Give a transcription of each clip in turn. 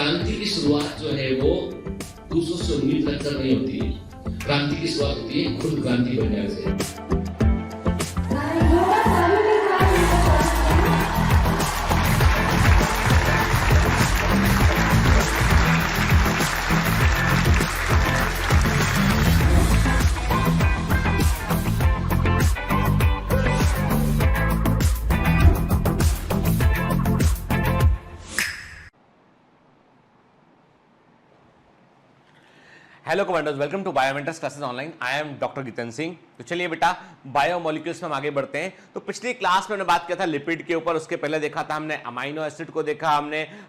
क्रांति की शुरुआत जो है वो दूसरों से उम्मीद रखकर नहीं होती है, क्रांति की शुरुआत होती है खुद क्रांति बनने से। Hello commanders, welcome to Biomentors classes online. I am doctor Jitendra Singh. तो चलिए बेटा, बायोमोलिक्यूल्स में हम आगे बढ़ते हैं। तो पिछली क्लास में हमने बात किया था लिपिड के ऊपर, उसके पहले देखा था हमने अमाइनो एसिड को देखा,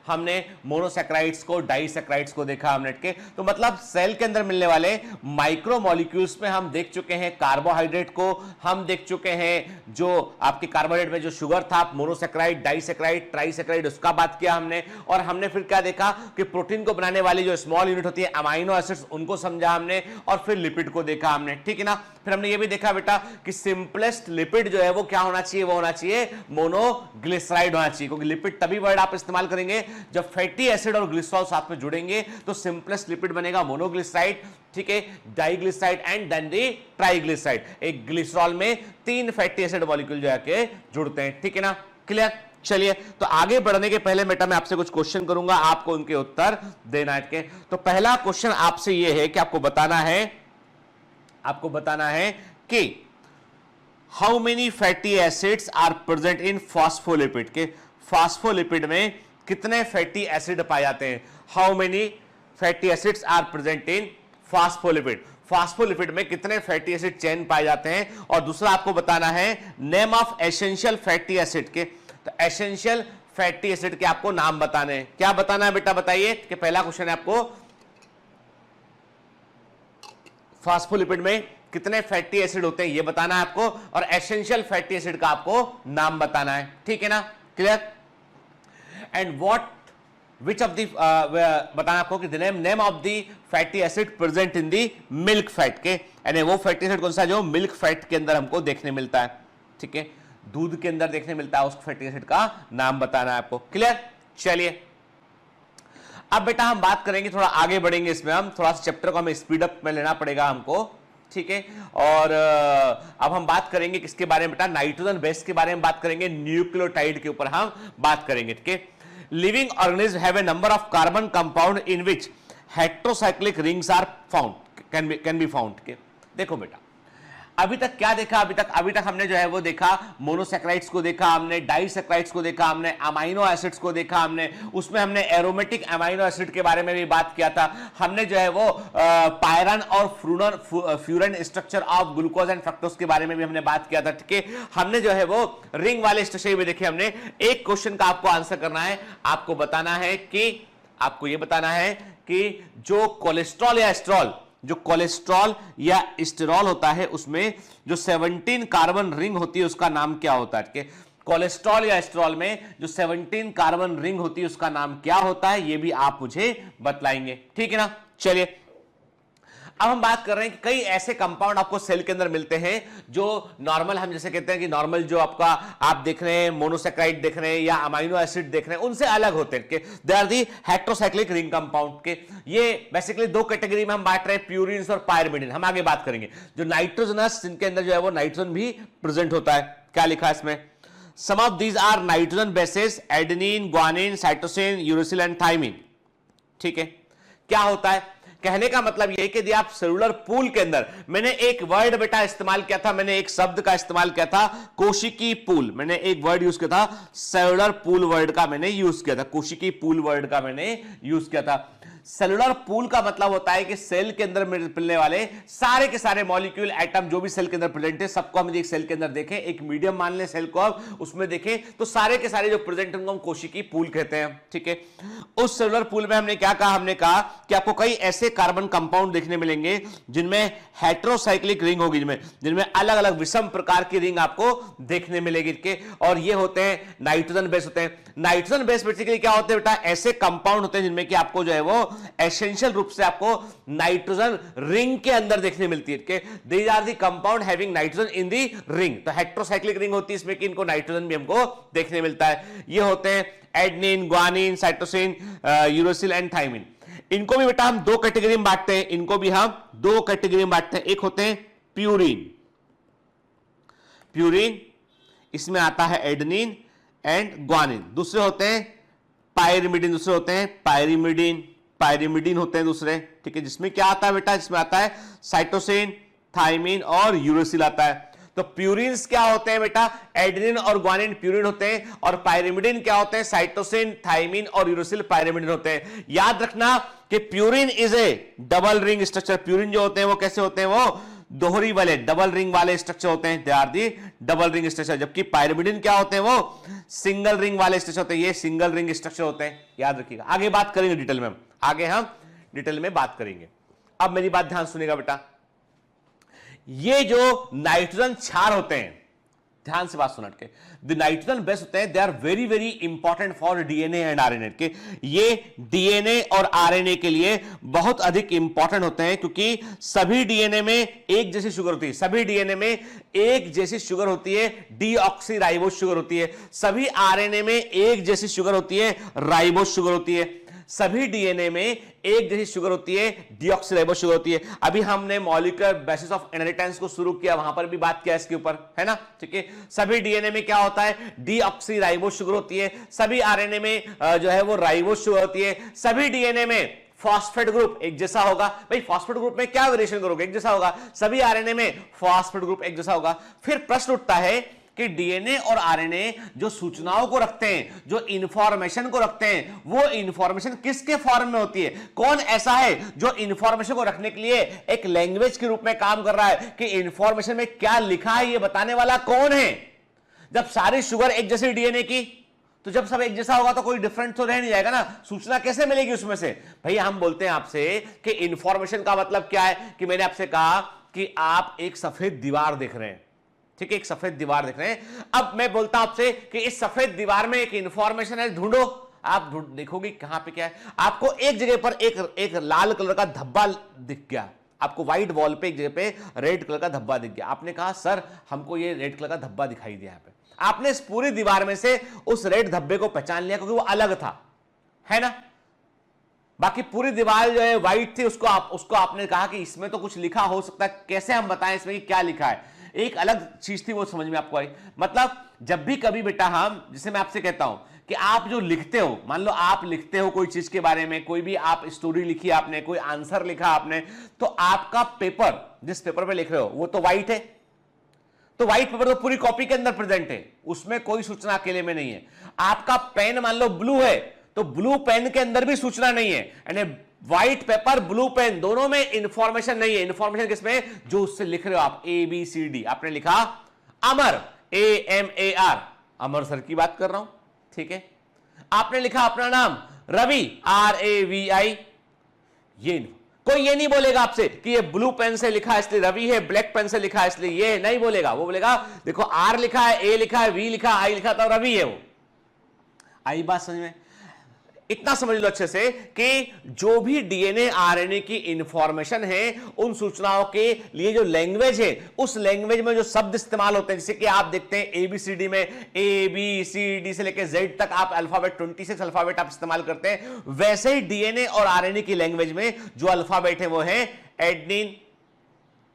हमने मोनोसैकेराइड्स को, डाइसैकेराइड्स को देखा हमने के। तो मतलब सेल के अंदर मिलने वाले माइक्रोमोलिक्यूल्स में हम देख चुके हैं कार्बोहाइड्रेट को, हम देख चुके हैं जो आपके कार्बोहाइड्रेट में जो शुगर था, मोनोसैकेराइड, डाइसैकेराइड, ट्राइसैकेराइड, उसका बात किया हमने। और हमने फिर क्या देखा कि प्रोटीन को बनाने वाली जो स्मॉल यूनिट होती है अमाइनो एसिड्स, उनको समझा हमने। और फिर लिपिड को देखा हमने, ठीक है ना। फिर हमने ये भी देखा बेटा कि सिंपलेस्ट लिपिड जो है वो क्या होना चाहिए, वो होना चाहिए मोनोग्लिसराइड होना चाहिए, क्योंकि लिपिड तभी वर्ड आप इस्तेमाल करेंगे जब फैटी एसिड और ग्लिसरॉल साथ में जुड़ेंगे तो सिंपलेस्ट लिपिड बनेगा मोनोग्लिसराइड, ठीक है, diglyceride and then the triglyceride. एक ग्लिसरॉल में 3 फैटी एसिड मॉलिक्यूल जो है जुड़ते हैं, ठीक है ना। क्लियर। चलिए, तो आगे बढ़ने के पहले बेटा मैं आपसे कुछ क्वेश्चन करूंगा, आपको उनके उत्तर देना है। तो पहला क्वेश्चन आपसे यह है कि आपको बताना है कि how many fatty acids are present in phospholipid के। फॉस्फोलिपिड में कितने फैटी एसिड पाए जाते हैं? How many fatty acids are present in phospholipid. Phospholipid में कितने फैटी एसिड चेन पाए जाते हैं? और दूसरा आपको बताना है name of essential fatty acid के। तो एसेंशियल फैटी एसिड के आपको नाम बताने हैं। क्या बताना है बेटा, बताइए। कि पहला क्वेश्चन है आपको फॉस्फोलिपिड में कितने फैटी एसिड होते हैं ये बताना है आपको, और एसेंशियल फैटी एसिड का आपको नाम बताना है, ठीक है ना। Clear. And which of the बताना आपको कि name of the fatty acid present in the milk fat के। यानी वो फैटी एसिड कौन सा जो मिल्क फैट के अंदर हमको देखने मिलता है, ठीक है, दूध के अंदर देखने मिलता है, उस फैटी एसिड का नाम बताना है आपको। क्लियर। चलिए, अब बेटा हम बात करेंगे, थोड़ा आगे बढ़ेंगे इसमें, हम थोड़ा सा चैप्टर को हमें स्पीड अप में लेना पड़ेगा हमको, ठीक है। और अब हम बात करेंगे किसके बारे में बेटा? नाइट्रोजन बेस के बारे में बात करेंगे, न्यूक्लियोटाइड के ऊपर हम बात करेंगे, ठीक है। Living organism have a number of carbon compound in which heterocyclic rings are found can be found. देखो बेटा, अभी तक क्या देखा? अभी तक हमने जो है वो देखा मोनोसैकेराइड्स को देखा हमने, डाइसैकेराइड्स को देखा हमने, अमाइनो एसिड्स को देखा हमने, उसमें हमने एरोमेटिक अमाइनो एसिड के बारे में भी बात किया था हमने, जो है वो पायरन और furan structure of glucose and fructose के बारे में भी हमने बात किया था, ठीक है। हमने जो है वो रिंग वाले स्ट्रक्चर भी देखे हमने। एक क्वेश्चन का आपको आंसर करना है, आपको बताना है कि आपको ये बताना है कि जो कोलेस्ट्रॉल या एस्ट्रॉल, जो कोलेस्ट्रॉल या स्टेरॉल होता है उसमें जो 17 कार्बन रिंग होती है उसका नाम क्या होता है? कोलेस्ट्रॉल या एस्टेरॉल में जो 17 कार्बन रिंग होती है उसका नाम क्या होता है, ये भी आप मुझे बतलाएंगे, ठीक है ना। चलिए, अब हम बात कर रहे हैं कि कई ऐसे कंपाउंड आपको सेल के अंदर मिलते हैं जो नॉर्मल, हम जैसे कहते हैं कि नॉर्मल जो आपका आप देख रहे हैं मोनोसैकेराइड देख रहे हैं या अमाइनो एसिड देख रहे हैं, उनसे अलग होते हैं। They are the heterocyclic ring compound के। ये बेसिकली 2 कैटेगरी में हम बांट रहे हैं, प्यूरिन्स और पायरिमिडिन। हम आगे बात करेंगे जो नाइट्रोजनस, जिनके अंदर जो है वो नाइट्रोजन भी प्रेजेंट होता है। क्या लिखा है इसमें? Some of these are nitrogen bases adenine, guanine, cytosine, uracil and thymine, ठीक है। क्या होता है? कहने का मतलब यह है कि यदि आप सेलुलर पूल के अंदर, मैंने एक वर्ड बेटा इस्तेमाल किया था, मैंने एक शब्द का इस्तेमाल किया था कोशिकी पूल, मैंने एक वर्ड यूज किया था सेलुलर पूल वर्ड का मैंने यूज किया था, कोशिकी पूल वर्ड का मैंने यूज किया था। सेलुलर पूल का मतलब होता है कि सेल के अंदर मिलने वाले सारे के सारे मॉलिक्यूल, एटम जो भी सेल के अंदर प्रेजेंट है, सबको हम एक सेल के अंदर देखें, एक मीडियम मान लें सेल को, अब उसमें देखें तो सारे के सारे जो प्रेजेंट उनको हम कोशिकी पूल कहते हैं, ठीक है। उस सेलुलर पूल में हमने क्या कहा? हमने कहा कि आपको कई ऐसे कार्बन कंपाउंड देखने मिलेंगे जिनमें हेटेरोसाइक्लिक रिंग होगी, जिनमें अलग अलग विषम प्रकार की रिंग आपको देखने मिलेगी के, और ये होते हैं नाइट्रोजन बेस होते हैं। नाइट्रोजन बेस बेसिकली क्या होते हैं बेटा? ऐसे कंपाउंड होते हैं जिनमें कि आपको जो है वो एसेंशियल रूप से आपको नाइट्रोजन रिंग के अंदर देखने मिलती है। These are the compound having nitrogen in the ring. तो हेट्रोसाइक्लिक रिंग होती है इसमें कि इनको नाइट्रोजन भी हमको देखने मिलता है। ये होते हैं adenine, guanine, cytosine, uracil and thymine. इनको भी बेटा हम दो कैटेगरी में बांटते हैं, इनको भी हम दो कैटेगरी में बांटते हैं। एक होते हैं प्यूरिन, प्यूरिन इसमें आता है एडेनिन एंड ग्वानिन। दूसरे होते हैं पायरिमिडिन, दूसरे होते हैं पायरिमिडिन, पायरिमिडिन होते हैं दूसरे, ठीक है। जिसमें क्या आता है बेटा, जिसमें आता है साइटोसिन, थाइमिन और यूरोसिल आता है। तो प्यूरिन्स क्या होते हैं बेटा, एडेनिन और ग्वानिन प्यूरिन होते हैं, और पायरिमिडिन क्या होते हैं, साइटोसिन, थाइमिन और यूरोसिल पायरिमिडिन होते हैं। याद रखना कि purine is A double ring structure. Purine जो होते हैं वो कैसे होते हैं, वो दोहरी वाले डबल रिंग वाले स्ट्रक्चर होते हैं, they are the double ring structure. जबकि पायरिमिडिन क्या होते हैं, वो सिंगल रिंग वाले स्ट्रक्चर होते हैं, ये सिंगल रिंग स्ट्रक्चर होते हैं। याद रखिएगा, आगे बात करेंगे डिटेल में, आगे हम डिटेल में बात करेंगे। अब मेरी बात ध्यान सुनिएगा बेटा, ये जो नाइट्रोजन क्षार होते हैं, ध्यान से बात सुन के, द नाइट्रोजन बेस होते हैं, they are very very important for DNA and RNA के। ये डीएनए और आरएनए के लिए बहुत अधिक इंपॉर्टेंट होते हैं, क्योंकि सभी डीएनए में एक जैसी शुगर होती है, सभी डीएनए में एक जैसी शुगर होती है, डीऑक्सीराइबोस शुगर होती है। सभी आरएनए में एक जैसी शुगर होती है, राइबोस शुगर होती है। सभी डीएनए में एक जैसी शुगर होती है, डीऑक्सीराइबोस शुगर होती है। अभी हमने मॉलिक्यूलर बेसिस ऑफ इनहेरिटेंस को शुरू किया, वहां पर भी बात किया इसके ऊपर, है ना, ठीक है। सभी डीएनए में क्या होता है, डीऑक्सीराइबोस शुगर होती है। सभी आरएनए में जो है वो राइबोस शुगर होती है। सभी डीएनए में फॉस्फेट ग्रुप एक जैसा होगा। भाई फॉस्फेट ग्रुप में क्या वेरिएशन करोगे, एक जैसा होगा। सभी आरएनए में फॉस्फेट ग्रुप एक जैसा होगा। फिर प्रश्न उठता है कि डीएनए और आरएनए जो सूचनाओं को रखते हैं, जो इंफॉर्मेशन को रखते हैं, वो इंफॉर्मेशन किसके फॉर्म में होती है? कौन ऐसा है जो इंफॉर्मेशन को रखने के लिए एक लैंग्वेज के रूप में काम कर रहा है कि इंफॉर्मेशन में क्या लिखा है, ये बताने वाला कौन है? जब सारी शुगर एक जैसी डीएनए की, तो जब सब एक जैसा होगा तो कोई डिफरेंट तो रह नहीं जाएगा ना, सूचना कैसे मिलेगी उसमें से? भाई हम बोलते हैं आपसे कि इंफॉर्मेशन का मतलब क्या है, कि मैंने आपसे कहा कि आप एक सफेद दीवार देख रहे हैं, ठीक है, एक सफेद दीवार देख रहे हैं। अब मैं बोलता हूं आपसे कि इस सफेद दीवार में एक इंफॉर्मेशन है, ढूंढो। आप देखोगे कहां पे क्या है? आपको एक जगह पर एक लाल कलर का धब्बा दिख गया, आपको व्हाइट वॉल पे एक जगह पे रेड कलर का धब्बा दिख गया। आपने कहा सर हमको ये रेड कलर का धब्बा दिखाई दिया। यहाँ पे आपने इस पूरी दीवार में से उस रेड धब्बे को पहचान लिया क्योंकि वो अलग था, है ना। बाकी पूरी दीवार जो है व्हाइट थी, उसको आपने कहा कि इसमें तो कुछ लिखा हो सकता है, कैसे हम बताएं इसमें कि क्या लिखा है? एक अलग चीज थी, वो समझ में आपको आई। मतलब जब भी कभी बेटा हम, जिसे मैं आपसे कहता हूं कि आप जो लिखते हो, मान लो आप लिखते हो कोई चीज के बारे में, कोई भी आप स्टोरी लिखी आपने, कोई आंसर लिखा आपने, तो आपका पेपर, जिस पेपर पे लिख रहे हो वो तो व्हाइट है, तो व्हाइट पेपर तो पूरी कॉपी के अंदर प्रेजेंट है, उसमें कोई सूचना अकेले में नहीं है। आपका पेन मान लो ब्लू है, तो ब्लू पेन के अंदर भी सूचना नहीं है, यानी व्हाइट पेपर, ब्लू पेन, दोनों में इंफॉर्मेशन नहीं है। इंफॉर्मेशन किसमें? जो उससे लिख रहे हो आप, ABCD। आपने लिखा अमर, AMAR, अमर सर की बात कर रहा हूं, ठीक है। आपने लिखा अपना नाम रवि, RAVI। ये कोई ये नहीं बोलेगा आपसे कि ये ब्लू पेन से लिखा इसलिए रवि है, ब्लैक पेन से लिखा इसलिए ये नहीं बोलेगा। वो बोलेगा देखो R लिखा है, A लिखा है, V लिखा, I लिखा, तो रवि है वो। आई बात समझ में? इतना समझ लो अच्छे से कि जो भी डीएनए आरएनए की इंफॉर्मेशन है, उन सूचनाओं के लिए जो लैंग्वेज है, उस लैंग्वेज में जो शब्द इस्तेमाल होते हैं, जैसे कि आप देखते हैं ABCD में ABCD से लेकर Z तक आप अल्फाबेट 26 अल्फाबेट आप इस्तेमाल करते हैं, वैसे ही डीएनए और आरएनए की लैंग्वेज में जो अल्फाबेट है वो है एडेनिन,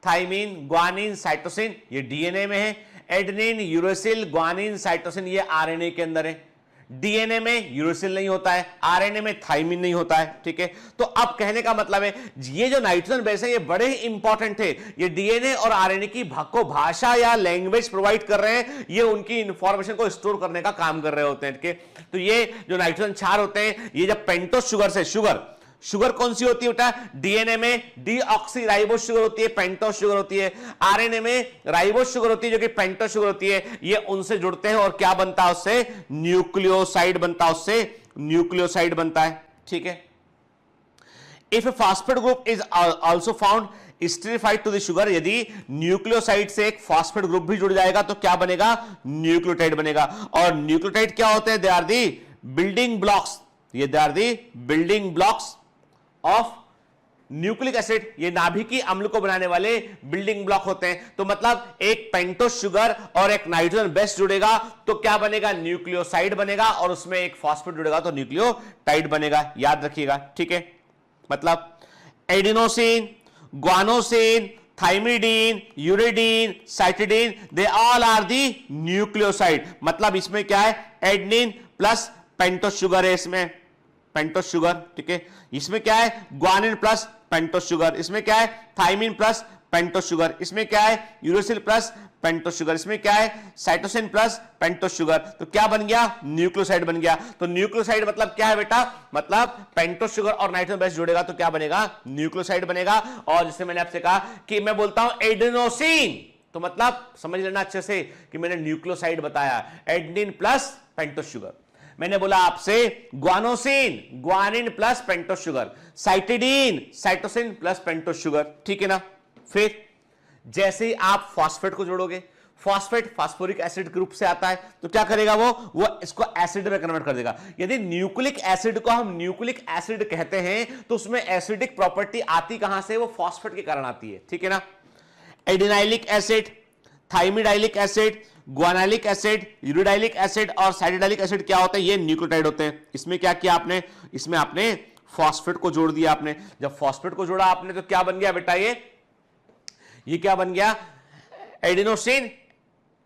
थाइमिन, ग्वानिन, साइटोसिन, ये डीएनए में है। एडेनिन, यूरोसिल, ग्वानिन, साइटोसिन ये आरएनए के अंदर है। डीएनए में यूरोसिल नहीं होता है, आरएनए में थाइमिन नहीं होता है, ठीक है। तो अब कहने का मतलब है ये जो नाइट्रोजन बेस है ये बड़े ही इंपॉर्टेंट है। ये डीएनए और आरएनए की को भाषा या लैंग्वेज प्रोवाइड कर रहे हैं, ये उनकी इंफॉर्मेशन को स्टोर करने का काम कर रहे होते हैं, ठीक है। तो ये जो नाइट्रोजन क्षार होते हैं, ये जब पेंटोस शुगर से, शुगर कौन सी होती है बेटा? डीएनए में डीऑक्सीराइबोस शुगर होती है, पेंटोस शुगर होती है। आरएनए में राइबोस शुगर होती है जो कि पेंटोस शुगर होती है। ये उनसे जुड़ते हैं और क्या बनता है उससे? न्यूक्लियोसाइड बनता है, उससे न्यूक्लियोसाइड बनता है, ठीक है। If a phosphate group is also found esterified to the sugar, यदि न्यूक्लियोसाइड से एक फास्फेट ग्रुप भी जुड़ जाएगा तो क्या बनेगा? न्यूक्लियोटाइड बनेगा। और न्यूक्लियोटाइड क्या होते हैं? They are the building blocks, ये they are the building blocks of nucleic acid, ये नाभिकीय अम्ल को बनाने वाले बिल्डिंग ब्लॉक होते हैं। तो मतलब एक पेंटोस शुगर और एक नाइट्रोजन बेस जुड़ेगा तो क्या बनेगा, न्यूक्लियोसाइड बनेगा, और उसमें एक फॉस्फेट जुड़ेगा तो न्यूक्लियोटाइड बनेगा। याद रखिएगा, ठीक है। मतलब adenosine, guanosine, thymidine, uridine, cytidine, they all are the nucleoside. मतलब इसमें क्या है, एडेनिन प्लस पेंटोस शुगर है, इसमें पेंटोस शुगर, ठीक है। इसमें क्या है, ग्वानिन प्लस पेंटोस शुगर, इसमें क्या है, थाइमिन प्लस पेंटोस शुगर, इसमें क्या है, यूरोसिल प्लस पेंटोस शुगर, इसमें क्या है, साइटोसिन प्लस पेंटोस शुगर। तो क्या बन गया, न्यूक्लियोसाइड बन गया। तो न्यूक्लियोसाइड मतलब क्या है बेटा, मतलब पेंटोस शुगर और नाइट्रोजन बेस जुड़ेगा तो क्या बनेगा, न्यूक्लियोसाइड बनेगा। और जैसे मैंने आपसे कहा कि मैं बोलता हूं एडेनोसिन, तो मतलब समझ लेना अच्छे से कि मैंने न्यूक्लियोसाइड बताया, एडेनिन प्लस पेंटोस शुगर। मैंने बोला आपसे guanosine, guanine plus pentose sugar, cytidine, cytosine plus pentose sugar, ठीक है ना। फिर जैसे ही आप फॉस्फेट को जोड़ोगे, फॉस्फेट फास्फोरिक एसिड के रूप से आता है, तो क्या करेगा वो इसको एसिड में कन्वर्ट कर देगा। यदि न्यूक्लिक एसिड को हम न्यूक्लिक एसिड कहते हैं तो उसमें एसिडिक प्रॉपर्टी आती कहां से, वो फॉस्फेट के कारण आती है, ठीक है ना। Adenylic acid, thymidylic acid, guanylic acid, uridylic acid और साइटिडाइलिक एसिड क्या होते हैं, ये न्यूक्लियोटाइड होते हैं। इसमें क्या किया आपने, इसमें आपने फॉस्फेट को जोड़ दिया आपने। जब फॉस्फेट को जोड़ा आपने तो क्या बन गया बेटा, ये क्या बन गया, एडिनोसिन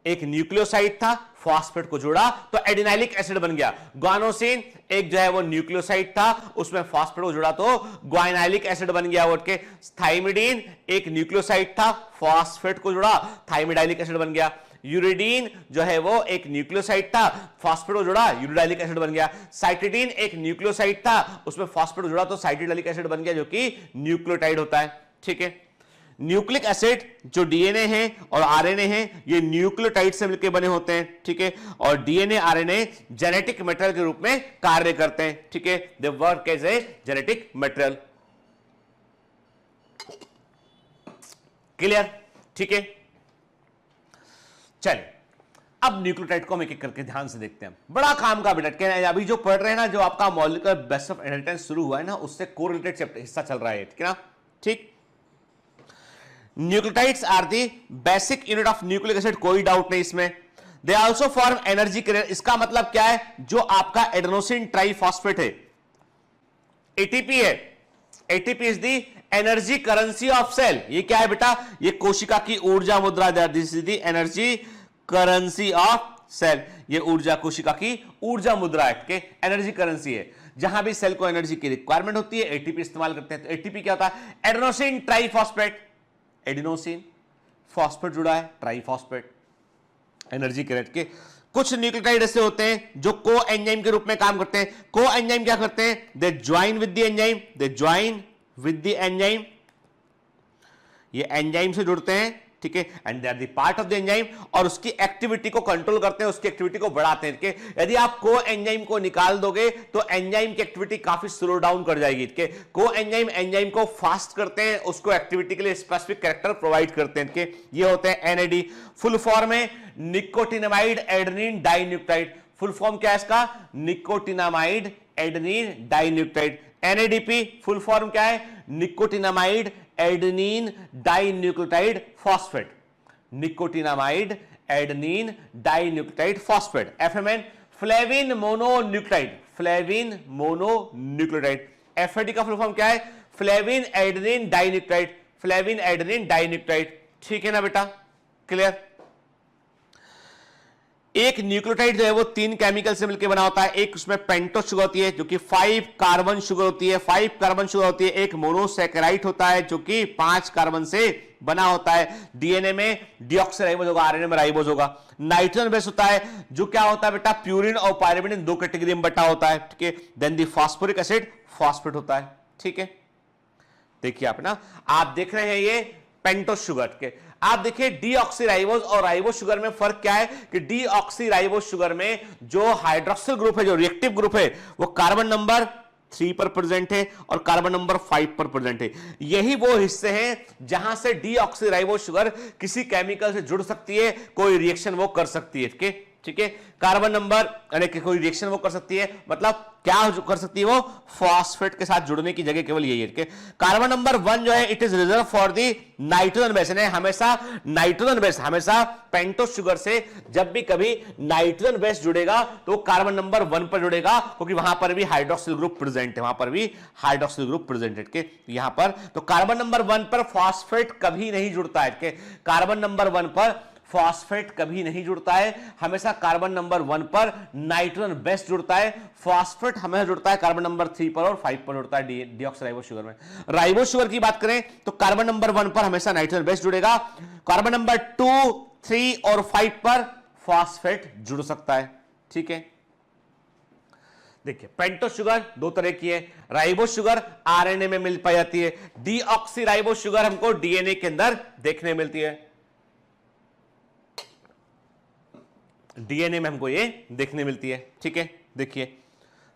एक न्यूक्लियोसाइड था, फॉस्फेट को जोड़ा तो एडिनाइलिक एसिड बन गया। ग्वानोसिन एक जो है वो न्यूक्लियोसाइड था, उसमें फॉस्फेट को जोड़ा तो ग्वाइनाइलिक एसिड बन गया। उठ के थाइमिडीन एक न्यूक्लियोसाइड था, फॉस्फेट को जोड़ा थाइमिडाइलिक एसिड बन गया। यूरिडीन जो है वो एक न्यूक्लियोसाइड था, फॉस्फेट को जोड़ा यूरिडाइलिक एसिड बन गया। साइटिडीन एक न्यूक्लियोसाइड था, उसमें फॉस्फेट को जोड़ा तो साइटिडाइलिक एसिड बन गया, जो कि न्यूक्लियोटाइड होता है, ठीक है। न्यूक्लिक एसिड जो डीएनए है और आरएनए है, ये न्यूक्लियोटाइड से मिलकर बने होते हैं, ठीक है। और डीएनए आरएनए जेनेटिक मटेरियल के रूप में कार्य करते हैं, ठीक है। They work as a genetic material, clear, ठीक है। चलिए अब न्यूक्लियोटाइड को हम एक एक करके ध्यान से देखते हैं। बड़ा काम का बेटा, अभी जो पढ़ रहे हैं ना, जो आपका मॉलिक्यूलर बेस ऑफ इनहेरिटेंस शुरू हुआ है ना, उससे कोरिलेटेड चैप्टर हिस्सा चल रहा है, ठीक है ना, ठीक। Nucleotides are the basic unit of nucleic acid, कोई डाउट नहीं इसमें। They also form energy carrier. इसका मतलब क्या है, जो आपका एडेनोसिन ट्राइफॉस्फेट है, एटीपी है, ATP is the energy currency of cell. ये क्या है बेटा, ये कोशिका की ऊर्जा मुद्रा, this is the energy currency of cell. ये ऊर्जा कोशिका की ऊर्जा मुद्रा है, एनर्जी करेंसी है। जहां भी सेल को एनर्जी की रिक्वायरमेंट होती है एटीपी इस्तेमाल करते हैं। तो एटीपी क्या होता है, एडेनोसिन ट्राइफॉस्फेट, एडिनोसिन फॉस्फेट जुड़ा है, ट्राइफॉस्फेट एनर्जी कैरियर के। कुछ न्यूक्लियोटाइड ऐसे होते हैं जो को एंजाइम के रूप में काम करते हैं। को एंजाइम क्या करते हैं, they join with the enzyme, they join with the enzyme, ये एंजाइम से जुड़ते हैं, ठीक है, and they are the part of the enzyme, और उसकी एक्टिविटी को कंट्रोल करते हैं, उसकी एक्टिविटी को बढ़ाते हैं, ठीक है। यदि आप को एंजाइम को निकाल दोगे तो एंजाइम की एक्टिविटी काफी स्लो डाउन कर जाएगी, ठीक है। को एंजाइम एंजाइम को फास्ट करते हैं, उसको एक्टिविटी के लिए स्पेसिफिक कैरेक्टर प्रोवाइड करते हैं, ठीक है। ये होते हैं एनएडी। फुल फॉर्म है nicotinamide adenine dinucleotide. Full form क्या है इसका, nicotinamide adenine dinucleotide. NADP full form क्या है, nicotinamide adenine dinucleotide phosphate, nicotinamide adenine dinucleotide phosphate. एफएमएन flavin mononucleotide, flavin mononucleotide. FAD का फुल फॉर्म क्या है, flavin adenine dinucleotide, flavin adenine dinucleotide, ठीक है ना बेटा, क्लियर। एक न्यूक्लियोटाइड जो है वो 3 केमिकल से मिलकर बना होता है। एक उसमें पेंटोस शुगर होती है जो कि 5 कार्बन शुगर होती है, 5 कार्बन शुगर होती है। एक मोनोसैकेराइड होता है जो कि 5 कार्बन से बना होता है। डीएनए में डीऑक्सीराइबोज होगा, आरएनए में राइबोज होगा। नाइट्रोजन बेस होता है जो क्या होता है बेटा, प्यूरिन और पायरिमिडिन 2 कैटेगरी में बटा होता है, ठीक है। देन दी फास्फोरिक एसिड फॉस्फेट होता है, ठीक है। देखिए आप ना, आप देख रहे हैं ये पेंटोस शुगर के। आप देखिए डीऑक्सीराइबोज और राइबोज शुगर में फर्क क्या है कि डीऑक्सीराइबोज शुगर में जो हाइड्रोक्सिल ग्रुप है, जो रिएक्टिव ग्रुप है, वो कार्बन नंबर 3 पर प्रेजेंट है और कार्बन नंबर 5 पर प्रेजेंट है। यही वो हिस्से हैं जहां से डीऑक्सीराइबोज शुगर किसी केमिकल से जुड़ सकती है, कोई रिएक्शन वो कर सकती है, ठीक है। ठीक है। कार्बन नंबर यानी कि कोई रिएक्शन वो कर सकती है, मतलब क्या कर सकती है वो, फॉस्फेट के साथ जुड़ने की जगह केवल यही है। कार्बन नंबर 1 जो है it is reserve for the nitrogen base, हमेशा नाइट्रोजन बेस, हमेशा पेंटोस शुगर से जब भी कभी नाइट्रोजन बेस जुड़ेगा तो कार्बन नंबर 1 पर जुड़ेगा, क्योंकि वहां पर भी हाइड्रोक्सिल ग्रुप प्रेजेंट है, वहां पर भी हाइड्रोक्सिल ग्रुप प्रेजेंटेड के यहां पर। तो कार्बन नंबर 1 पर फॉस्फेट कभी नहीं जुड़ता है, कार्बन नंबर 1 पर फॉस्फेट कभी नहीं जुड़ता है, हमेशा कार्बन नंबर 1 पर नाइट्रोजन बेस जुड़ता है। फॉस्फेट हमेशा जुड़ता है कार्बन नंबर 3 पर और 5 पर जुड़ता है डीऑक्सीराइबोस शुगर में। राइबोस शुगर की बात करें तो कार्बन नंबर 1 पर हमेशा नाइट्रोजन बेस जुड़ेगा, कार्बन नंबर 2, 3 और 5 पर फॉस्फेट जुड़ सकता है। ठीक है, देखिए पेंटोस शुगर दो तरह की है, राइबोस शुगर आरएनए में मिल पाई जाती है, डीऑक्सीराइबोस शुगर हमको डीएनए के अंदर देखने मिलती है, डीएनए में हमको ये देखने मिलती है। ठीक है, देखिए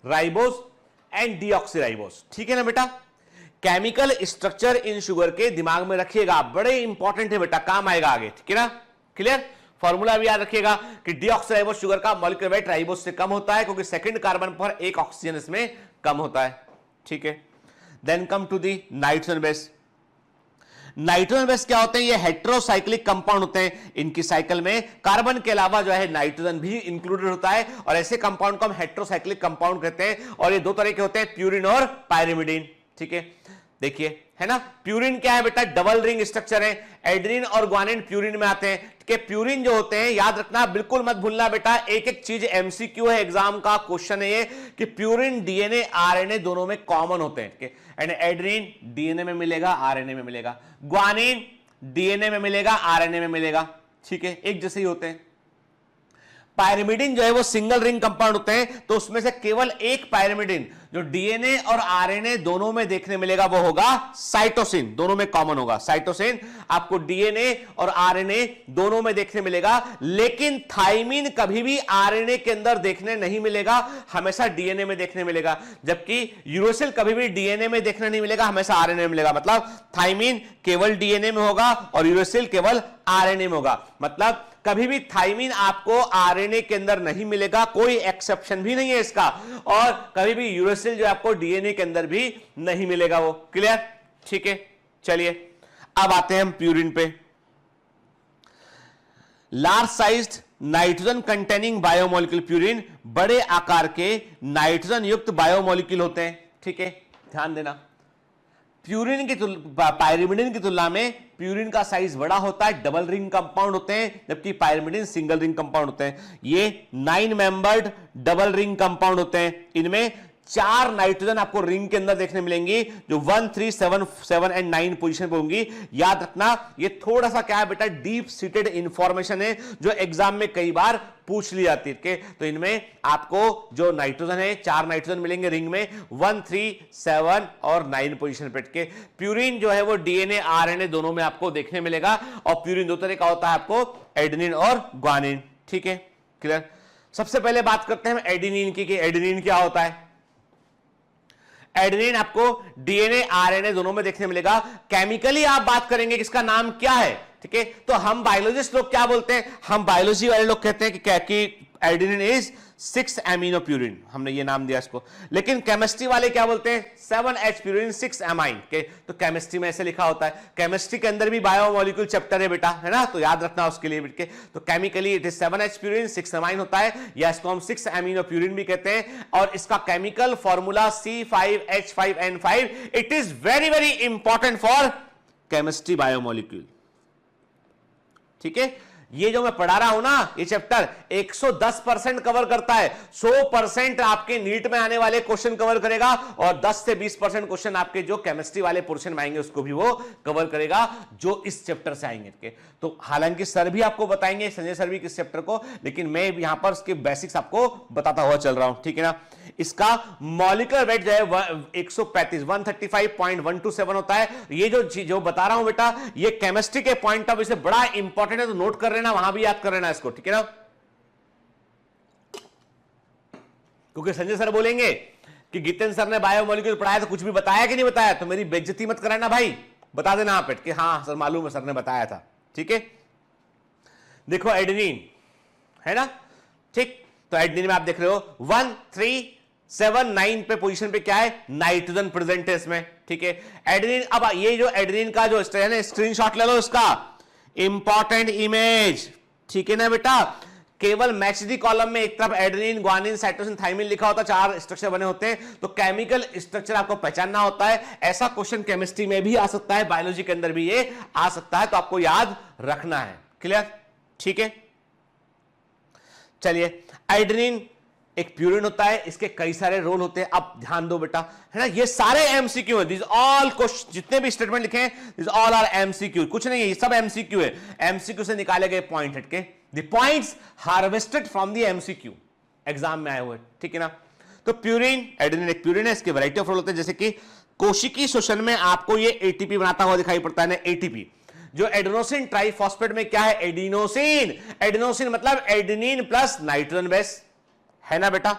राइबोस एंड डीऑक्सीराइबोस, ठीक है ना बेटा। केमिकल स्ट्रक्चर इन शुगर के दिमाग में रखिएगा, बड़े इंपॉर्टेंट है बेटा, काम आएगा आगे। ठीक है ना, क्लियर। फॉर्मूला भी याद रखिएगा कि डीऑक्सीराइबोस शुगर का मॉलिक्यूलर वेट राइबोस से कम होता है, क्योंकि सेकंड कार्बन पर एक ऑक्सीजन इसमें कम होता है। ठीक है, then come to the nitrogen base. Nitrogen base क्या होते हैं, ये हेटेरोसाइक्लिक कंपाउंड होते हैं, इनकी साइकिल में कार्बन के अलावा जो है नाइट्रोजन भी इंक्लूडेड होता है, और ऐसे कंपाउंड को हम हेटेरोसाइक्लिक कंपाउंड कहते हैं, और ये दो तरह के होते हैं, प्यूरिन और पायरिमिडीन। ठीक है, देखिए है ना, प्यूरिन क्या है बेटा, डबल रिंग स्ट्रक्चर है, एडेनिन और ग्वानिन प्यूरिन में आते हैं। ठीक है, प्यूरिन जो होते हैं, याद रखना, बिल्कुल मत भूलना बेटा, एक एक चीज एमसीक्यू है, एग्जाम का क्वेश्चन है ये कि प्यूरिन डीएनए आरएनए दोनों में कॉमन होते हैं। ठीक है, एंड एडेनिन डीएनए में मिलेगा, आरएनए में मिलेगा, ग्वानिन डीएनए में मिलेगा, आरएनए में मिलेगा। ठीक है, एक जैसे ही होते हैं। पायरिमिडिन जो है वो सिंगल रिंग कंपाउंड होते हैं, तो उसमें से केवल एक पायरिमिडिन जो डीएनए और आरएनए दोनों में देखने मिलेगा वो होगा साइटोसिन, दोनों में कॉमन होगा। साइटोसिन आपको डीएनए और आरएनए दोनों में देखने मिलेगा, लेकिन थाइमिन कभी भी आरएनए के अंदर देखने नहीं मिलेगा, हमेशा डीएनए में देखने मिलेगा, जबकि यूरोसिल कभी भी डीएनए में देखने नहीं मिलेगा, हमेशा आरएनए में मिलेगा। मतलब थाइमिन केवल डीएनए में होगा और यूरोसिल केवल आरएनए में होगा। मतलब कभी भी थाइमिन आपको आरएनए के अंदर नहीं मिलेगा, कोई एक्सेप्शन भी नहीं है इसका, और कभी भी यूरेसिल जो आपको डीएनए के अंदर भी नहीं मिलेगा वो। क्लियर? ठीक है, चलिए अब आते हैं हम प्यूरिन पे। Large sized nitrogen containing biomolecule purine बड़े आकार के नाइट्रोजन युक्त बायोमोलिक्यूल होते हैं। ठीक है, ध्यान देना, प्यूरिन की पायरिमिडिन की तुलना में प्यूरिन का साइज बड़ा होता है, डबल रिंग कंपाउंड होते हैं, जबकि पायरिमिडिन सिंगल रिंग कंपाउंड होते हैं। ये 9 मेंबर्ड डबल रिंग कंपाउंड होते हैं, इनमें 4 नाइट्रोजन आपको रिंग के अंदर देखने मिलेंगी, जो 1, 3, 7 एंड 9 पोजीशन पे होंगी। याद रखना, ये थोड़ा सा क्या है बेटा, डीप सीटेड इंफॉर्मेशन है, जो एग्जाम में कई बार पूछ ली जाती है। तो इनमें आपको जो नाइट्रोजन है, 4 नाइट्रोजन मिलेंगे रिंग में, 1, 3, 7 और 9 पोजीशन पे के। प्यूरिन जो है वो डीएनए आरएनए दोनों में आपको देखने मिलेगा, और प्यूरिन दो तरह का होता है, आपको एडेनिन और ग्वानिन। ठीक है, क्लियर। सबसे पहले बात करते हैं एडेनिन की, कि एडेनिन क्या होता है। एडेनिन आपको डीएनए आरएनए दोनों में देखने मिलेगा। केमिकली आप बात करेंगे किसका नाम क्या है, ठीक है, तो हम बायोलॉजिस्ट लोग क्या बोलते हैं, हम बायोलॉजी वाले लोग कहते हैं कि एडेनिन इज 6 एमिनो प्यूरिन, हमने ये नाम दिया इसको। लेकिन केमिस्ट्री वाले क्या बोलते हैं, 7H प्यूरिन 6 एमाइन के। तो केमिस्ट्री में ऐसे लिखा होता है, केमिस्ट्री के अंदर भी बायोमोलिक्यूल चैप्टर है बेटा, है ना, तो याद रखना उसके लिए बेटे। तो chemically it is 7H purine 6 amine होता है, या इसको हम 6 एमिनो प्यूरिन भी कहते हैं, और इसका chemical formula C5H5N5। It is very very important for chemistry biomolecule. ठीक है, ये जो मैं पढ़ा रहा हूं ना, ये चैप्टर 110% कवर करता है। 100% आपके नीट में आने वाले क्वेश्चन कवर करेगा, और 10 से 20% क्वेश्चन आपके जो केमिस्ट्री वाले पोर्शन में आएंगे उसको भी वो कवर करेगा, जो इस चैप्टर से आएंगे। तो हालांकि सर भी आपको बताएंगे, संजय सर भी किस चैप्टर को, लेकिन मैं यहां पर उसके बेसिक्स आपको बताता हुआ चल रहा हूं। ठीक है ना, इसका मॉलिक्यूलर वेट जो है 135 होता है। ये जो बता रहा हूं बेटा, ये केमिस्ट्री के पॉइंट ऑफ व्यू से बड़ा इंपॉर्टेंट है, तो नोट कर लेना, वहां भी याद कर लेना इसको। ठीक है ना, क्योंकि संजय सर बोलेंगे कि गितेन सर ने बायोमोलिक्यूल पढ़ाया तो कुछ भी बताया कि नहीं बताया, तो मेरी बेइज्जती मत कराना भाई, बता देना आप कि हाँ सर मालूम है, सर ने बताया था। ठीक है, देखो एडेनिन है ना, ठीक, तो एडेनिन में आप देख रहे हो 1 3 7 9 पे पोजीशन पे क्या है, नाइट्रोजन प्रेजेंट है इसमें, ठीक है। एडेनिन, अब ये जो एडेनिन का जो स्ट्रक्चर है, स्क्रीनशॉट ले लो इसका, इंपॉर्टेंट इमेज, ठीक है ना बेटा। केवल मैच दी कॉलम में एक तरफ एडेनिन, ग्वानिन, साइटोसिन, थाइमिन लिखा होता है, 4 स्ट्रक्चर बने होते हैं, तो केमिकल स्ट्रक्चर आपको पहचानना होता है। ऐसा क्वेश्चन केमिस्ट्री में भी आ सकता है, बायोलॉजी के अंदर भी ये आ सकता है, तो आपको याद रखना है। क्लियर, ठीक है। चलिए, एडेनिन एक प्यूरिन होता है, इसके कई सारे रोल होते हैं। अब ध्यान दो बेटा, है ना, ये सारे एमसीक्यू हैं, दिस ऑल क्वेश्चन, जितने भी स्टेटमेंट लिखे हैं, दिस ऑल आर एमसीक्यू, कुछ नहीं है, ये सब एमसीक्यू है। एमसीक्यू से निकाले गए पॉइंट हटके, the points harvested from the MCQ, exam में आए हुए, ठीक है ना। तो प्यूरिन, एडेनिन एक प्यूरिन है, इसके वैरायटी ऑफ रोल होते हैं, जैसे कि कोशिकी शोषण में आपको ये एटीपी बनाता हुआ दिखाई पड़ता है ना, एटीपी। जो एडेनोसिन ट्राइफॉस्फेट में क्या है, एडिनोसिन, एडिनोसिन मतलब एडेनिन प्लस नाइट्रोजन बेस, है ना बेटा।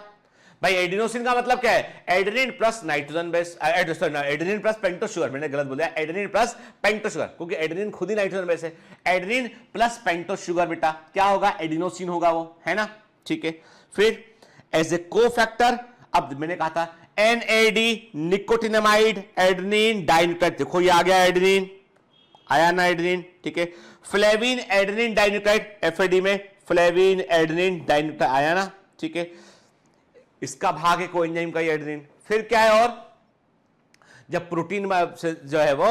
भाई एडिनोसिन का मतलब क्या है, adenine plus nitrogen base, adenine plus pentose sugar, मैंने गलत बोला, एडेनिन प्लस पेंटोस शुगर, क्योंकि एडेनिन खुद ही नाइट्रोजन बेस है। एडेनिन प्लस पेंटोस शुगर बेटा क्या होगा, एडिनोसिन होगा वो, है ना, ठीक है। फिर एज ए कोफैक्टर, अब मैंने कहा था NAD निकोटिनामाइड एडेनिन डाइन्यूक्लियोटाइड, देखो ये आ गया एडेनिन, आया ना एडेनिन, ठीक है। फ्लेविन एडेनिन डाइन्यूक्लियोटाइड, FAD में फ्लेविन एडेनिन डाइन्यूक्लियोटाइड आया ना, ठीक है। इसका भाग है कोएंजाइम का एडेनिन। फिर क्या है, और जब प्रोटीन जो है वो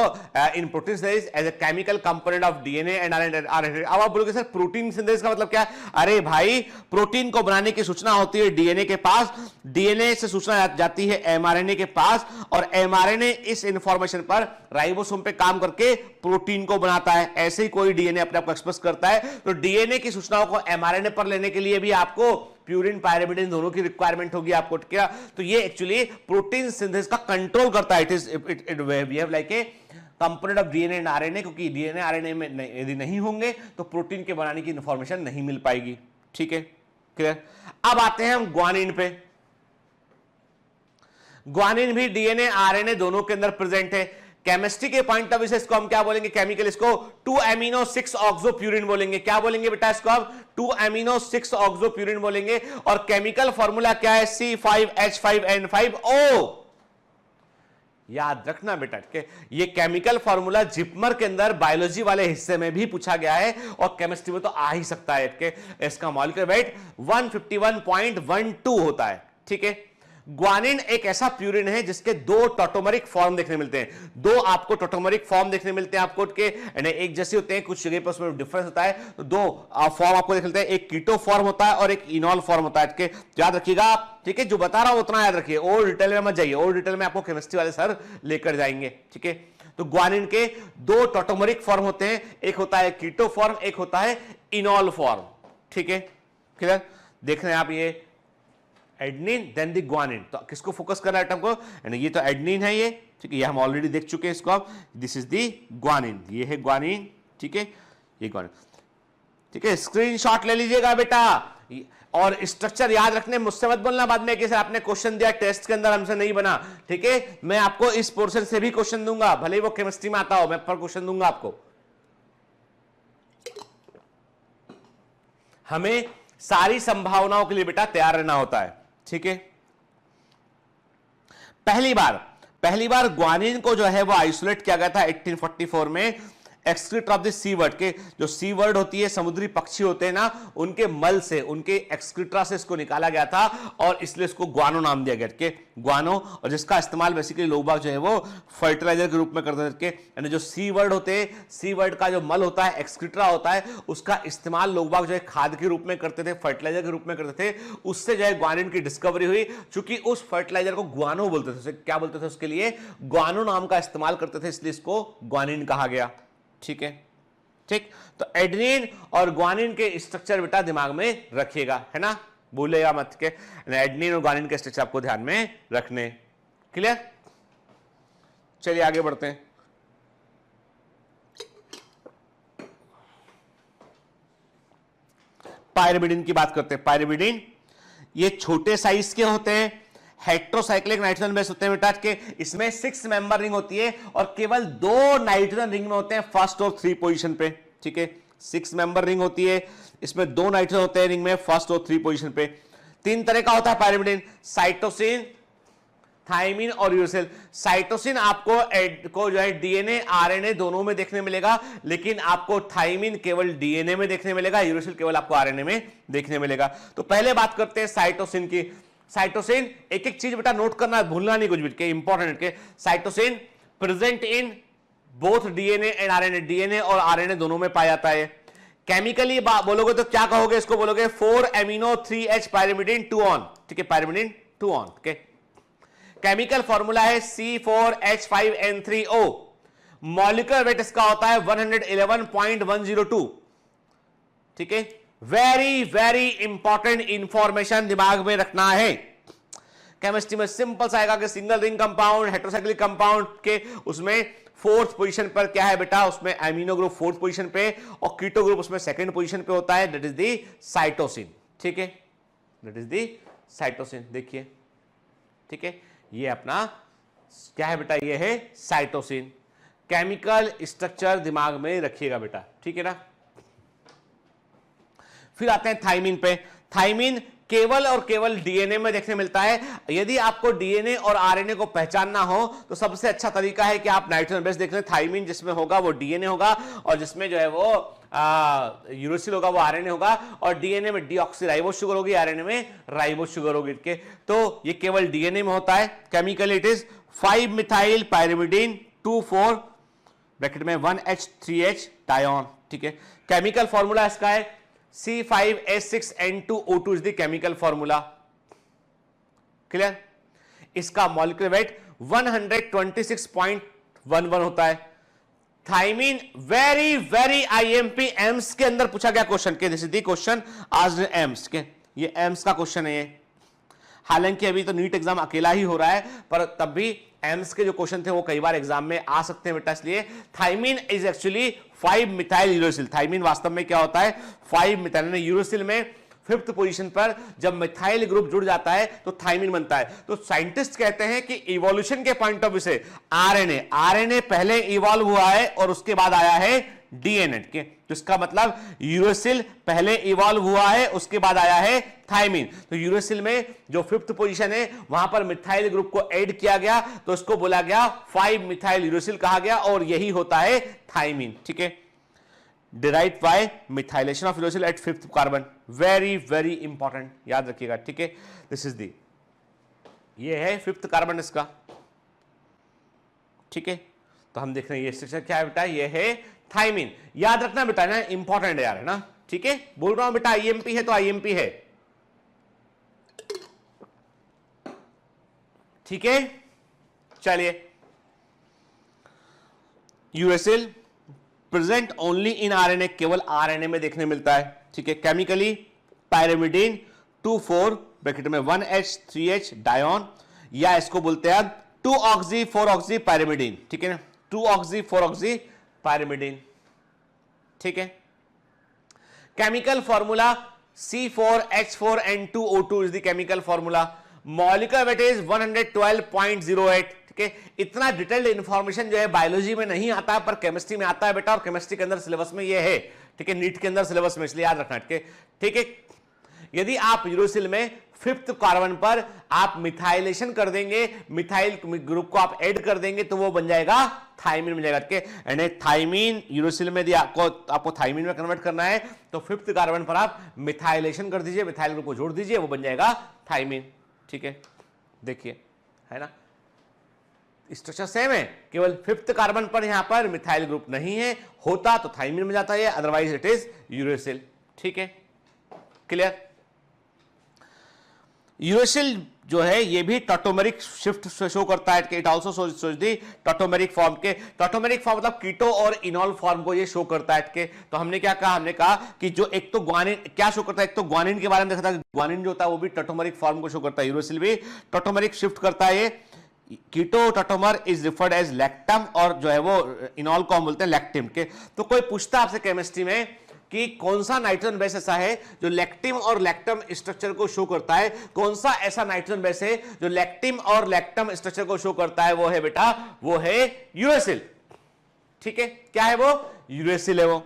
in protein synthesis as a chemical component of DNA and RNA. अब आप बोलोगे सर प्रोटीन सिंथेसिस का मतलब क्या है, अरे भाई प्रोटीन को बनाने की सूचना होती है डीएनए के पास, डीएनए से सूचना जाती है एमआरएनए के पास, और एमआरएनए इस इंफॉर्मेशन पर राइबोसोम पे काम करके प्रोटीन को बनाता है। ऐसे ही कोई डीएनए अपने आप को एक्सप्रेस करता है, तो डीएनए की सूचनाओं को एमआरएनए पर लेने के लिए भी आपको प्यूरिन पायरिमिडिन दोनों की रिक्वायरमेंट होगी आपको, क्या। तो ये एक्चुअली प्रोटीन सिंथेसिस का कंट्रोल करता है, it we have like a component of DNA and RNA, क्योंकि डीएनए आरएनए में यदि नहीं होंगे तो प्रोटीन के बनाने की इंफॉर्मेशन नहीं मिल पाएगी, ठीक है, क्लियर। अब आते हैं हम ग्वानिन पे। ग्वानिन भी डीएनए आरएनए दोनों के अंदर प्रेजेंट है। केमिस्ट्री के पॉइंट ऑफ व्यू से इसको हम क्या बोलेंगे, केमिकल, इसको 2-amino-6 ऑक्सोप्यूरिन बोलेंगे। क्या बोलेंगे बेटा इसको हम, 2-amino-6 ऑक्सोप्यूरिन बोलेंगे। और केमिकल फॉर्मूला क्या है, C5H5N5O। याद रखना बेटा के ये केमिकल फॉर्मूला जिपमर के अंदर बायोलॉजी वाले हिस्से में भी पूछा गया है, और केमिस्ट्री में तो आ ही सकता है के। इसका मॉलिक्यूलर वेट 151.12 होता है, ठीक है। ग्वानिन एक ऐसा प्यूरिन है जिसके 2 टॉटोमरिक फॉर्म देखने मिलते हैं, 2 आपको टॉटोमरिक फॉर्म देखने मिलते हैं आपको के, एक जैसे होते हैं, कुछ जगह पर उसमें डिफरेंस होता है, तो 2 फॉर्म आपको देखने मिलते हैं, एक कीटो फॉर्म होता है और एक इनॉल फॉर्म होता है, के याद रखिएगा आप, ठीक है। जो बता रहा हूं उतना याद रखिए, और डिटेल में मत जाइए, और डिटेल में आपको केमिस्ट्री वाले सर लेकर जाएंगे, ठीक है। तो ग्वानिन के 2 टॉटोमरिक फॉर्म होते हैं, एक होता है कीटो फॉर्म, एक होता है इनॉल फॉर्म, ठीक है, क्लियर। देख रहे हैं आप ये एडेनिन देन द ग्वानिन, तो किसको फोकस करना है आइटम को, ये तो एडेनिन है ये, ठीक है, ये हम ऑलरेडी देख चुके हैं इसको। अब दिस इज द ग्वानिन, ये है ग्वानिन, ठीक है, ये ग्वानिन, ठीक है। स्क्रीनशॉट ले लीजिएगा बेटा, और स्ट्रक्चर याद रखने, मुझसे मत बोलना बाद में कि सर आपने क्वेश्चन दिया टेस्ट के अंदर हमसे नहीं बना, ठीक है। मैं आपको इस पोर्शन से भी क्वेश्चन दूंगा, भले ही वो केमिस्ट्री में आता हो, मैं पर क्वेश्चन दूंगा आपको। हमें सारी संभावनाओं के लिए बेटा तैयार रहना होता है, ठीक है। पहली बार ग्वानिन को जो है वो आइसोलेट किया गया था 1844 में एक्सक्रीटर ऑफ द सी वर्ड के, जो सी वर्ड होती है, समुद्री पक्षी होते हैं ना, उनके मल से, उनके एक्सक्रीट्रा से इसको निकाला गया था, और इसलिए इसको ग्वानो नाम दिया गया, के ग्वानो, और जिसका इस्तेमाल बेसिकली लोग बाग जो है वो फर्टिलाइजर के रूप में करते थे, यानी जो सी वर्ड होते हैं, सी वर्ड का जो मल होता है, एक्सक्रीट्रा होता है, उसका इस्तेमाल लोग बाग जो है खाद के रूप में करते थे, फर्टिलाइजर के रूप में करते थे। उससे जो है ग्वानिन की डिस्कवरी हुई, चूंकि उस फर्टिलाइजर को ग्वानो बोलते थे, क्या बोलते थे उसके लिए, ग्वानो नाम का इस्तेमाल करते थे, इसलिए इसको ग्वानिन कहा गया, ठीक है, ठीक। तो एडेनिन और ग्वानिन के स्ट्रक्चर बेटा दिमाग में रखिएगा, है ना, भूलेगा मत के, एडेनिन और ग्वानिन के स्ट्रक्चर आपको ध्यान में रखने, क्लियर। चलिए आगे बढ़ते हैं। पायरिमिडिन की बात करते हैं। पायरिमिडिन ये छोटे साइज के होते हैं, हेट्रोसाइक्लिक नाइट्रोजन बेस होते हैं बेटा के, इसमें 6 मेंबर रिंग होती है और केवल 2 नाइट्रोजन रिंग में होते हैं फर्स्ट और 3 पोजीशन पे, ठीक है, 6 मेंबर रिंग होती है, इसमें 2 नाइट्रोजन होते हैं रिंग में, फर्स्ट और 3 पोजीशन पे। 3 तरह का होता है पायरिमिडिन, साइटोसिन, थाइमिन और यूरेसिल। साइटोसिन आपको जो है डीएनए आरएनए दोनों में देखने मिलेगा, लेकिन आपको थाइमिन केवल डीएनए में देखने मिलेगा, यूरेसिल केवल आपको आरएनए में देखने मिलेगा। तो पहले बात करते हैं साइटोसिन की। साइटोसिन, एक एक चीज बेटा नोट करना, भूलना नहीं कुछ भी के, इंपॉर्टेंट के। Cytosine present in both DNA and RNA, DNA और आरएनए दोनों में पाया जाता है। केमिकली बोलोगे तो क्या कहोगे, इसको बोलोगे 4 अमीनो 3H पायरिमिडिन 2 ऑन, ठीक है, पायरिमिडिन 2 ऑन, ठीक है। केमिकल फॉर्मूला है C4H5N3O, मॉलिक्यूलर वेट इसका होता है 111.102, ठीक है। वेरी वेरी इंपॉर्टेंट इंफॉर्मेशन दिमाग में रखना है। केमिस्ट्री में सिंपल सा आएगा कि single ring compound, heterocyclic compound के उसमें 4th पोजीशन पर क्या है बेटा, उसमें एमिनो ग्रुप 4th पोजीशन पे और कीटो ग्रुप उसमें 2nd पोजीशन पे होता है, दैट इज दी साइटोसिन, ठीक है, दैट इज दी साइटोसिन। देखिए, ठीक है, ये अपना क्या है बेटा, ये है साइटोसिन। केमिकल स्ट्रक्चर दिमाग में रखिएगा बेटा, ठीक है ना। फिर आते हैं थाइमिन पे। थाइमिन केवल और केवल डीएनए में देखने मिलता है। यदि आपको डीएनए और आरएनए को पहचानना हो तो सबसे अच्छा तरीका है कि आप नाइट्रोजन बेस देख लें। थाइमिन जिसमें होगा वो डीएनए होगा, और जिसमें जो है वो यूरेसिल होगा वो आरएनए होगा, और डीएनए में डीऑक्सीराइबोस शुगर होगी, आरएनए में राइबोस शुगर होगी के। तो ये केवल डीएनए में होता है। Chemical it is 5 methyl pyrimidine 2,4 bracket में 1H3H डायोन, ठीक है। केमिकल फॉर्मूला इसका है C5H6N2O2 is the chemical formula, clear. इसका मॉलिक्यूलर वेट 126.11 होता है। Thymine very very IMP AIIMS के अंदर पूछा गया क्वेश्चन के, दिस इज द क्वेश्चन आज एम्स के, ये एम्स का क्वेश्चन है ये। हालांकि अभी तो नीट एग्जाम अकेला ही हो रहा है, पर तब भी एम्स के जो क्वेश्चन थे वो कई बार एग्जाम में आ सकते हैं बेटा। इसलिए thymine is actually 5 methyl uracil. Thymine वास्तव में क्या होता है, 5 मिथाइल। यूरेसिल में 5th पोजीशन पर जब मिथाइल ग्रुप जुड़ जाता है तो थाइमिन बनता है। तो साइंटिस्ट कहते हैं कि इवोल्यूशन के पॉइंट ऑफ व्यू से आरएनए पहले इवॉल्व हुआ है और उसके बाद आया है डीएनए के, तो इसका मतलब यूरेसिल पहले इवॉल्व हुआ है उसके बाद आया है थाइमिन। तो यूरेसिल में जो 5th पोजीशन है वहां पर मिथाइल ग्रुप को ऐड किया गया तो इसको बोला गया 5 मिथाइल यूरेसिल कहा गया, और यही होता है थाइमिन, ठीक है। Derived by methylation of uracil at 5th carbon, very very important, याद रखिएगा, ठीक है। दिस इज दी, ये है 5th कार्बन इसका, ठीक है। तो हम देख रहे हैं ये स्ट्रक्चर क्या है बेटा, ये है थाइमिन। याद रखना बेटा ना, इंपॉर्टेंट है यार, है ना, ठीक है। बोल रहा हूं बेटा आईएमपी है तो आईएमपी है, ठीक है। चलिए, uracil present only in RNA, केवल आरएनए में देखने मिलता है, ठीक है। केमिकली पायरिमिडिन 2,4 ब्रैकेट में 1H3H डायोन, या इसको बोलते हैं 2-ऑक्सी-4-ऑक्सी पायरिमिडिन, ठीक है ना, 2-ऑक्सी-4-ऑक्सी पायरिमिडिन, ठीक है। Chemical formula C4H4N2O2 is the chemical formula. Molecular weight is 112.08, ठीक है। इतना डिटेल्ड इंफॉर्मेशन जो है बायोलॉजी में नहीं आता है, पर केमिस्ट्री में आता है बेटा, और केमिस्ट्री के अंदर सिलेबस में ये है, ठीक है, नीट के अंदर सिलेबस में, इसलिए याद रखना, ठीक है। यदि आप यूरेसिल में 5th कार्बन पर आप मिथाइलेशन कर देंगे, मिथाइल ग्रुप को आप ऐड कर देंगे तो वो बन जाएगा थाइमिन बन जाएगा, ठीक है। थाइमिन यूरेसिल में आपको थाइमिन में कन्वर्ट करना है तो 5th कार्बन पर आप मिथाइलेशन कर दीजिए, मिथाइल ग्रुप को जोड़ दीजिए, वो बन जाएगा थाइमिन, ठीक है। देखिए, है ना, स्ट्रक्चर सेम है, केवल 5th कार्बन पर यहां पर मिथाइल ग्रुप नहीं है, होता तो थाइमिन में जाता है, अदरवाइज इट इज यूरेसिल, ठीक है, क्लियर। यूरेसिल जो है ये भी टॉटोमेरिक शिफ्ट शो करता है, it also shows the tautomeric form के। टॉटोमेरिक फॉर्म मतलब कीटो और इनॉल फॉर्म को ये शो करता है के। तो हमने क्या कहा, हमने कहा कि जो एक तो ग्वानिन क्या शो करता है, एक तो ग्वानिन के बारे में देखा था, ग्वानिन जो होता है वो भी टॉटोमेरिक फॉर्म को शो करता है। यूरेसिल भी टॉटोमेरिक शिफ्ट करता है। ये keto tautomer is referred as lactam, और जो है वो इनॉल को हम बोलते हैं लैक्टिम के। तो कोई पूछता आपसे केमिस्ट्री में कि कौन सा नाइट्रोजन बेस ऐसा है जो लैक्टिम और लैक्टम स्ट्रक्चर को शो करता है, कौन सा ऐसा नाइट्रोजन बेस है जो लैक्टिम और लैक्टम स्ट्रक्चर को शो करता है, वो है बेटा, वो है यूरेसिल, ठीक है। क्या है वो, यूरेसिल है वो,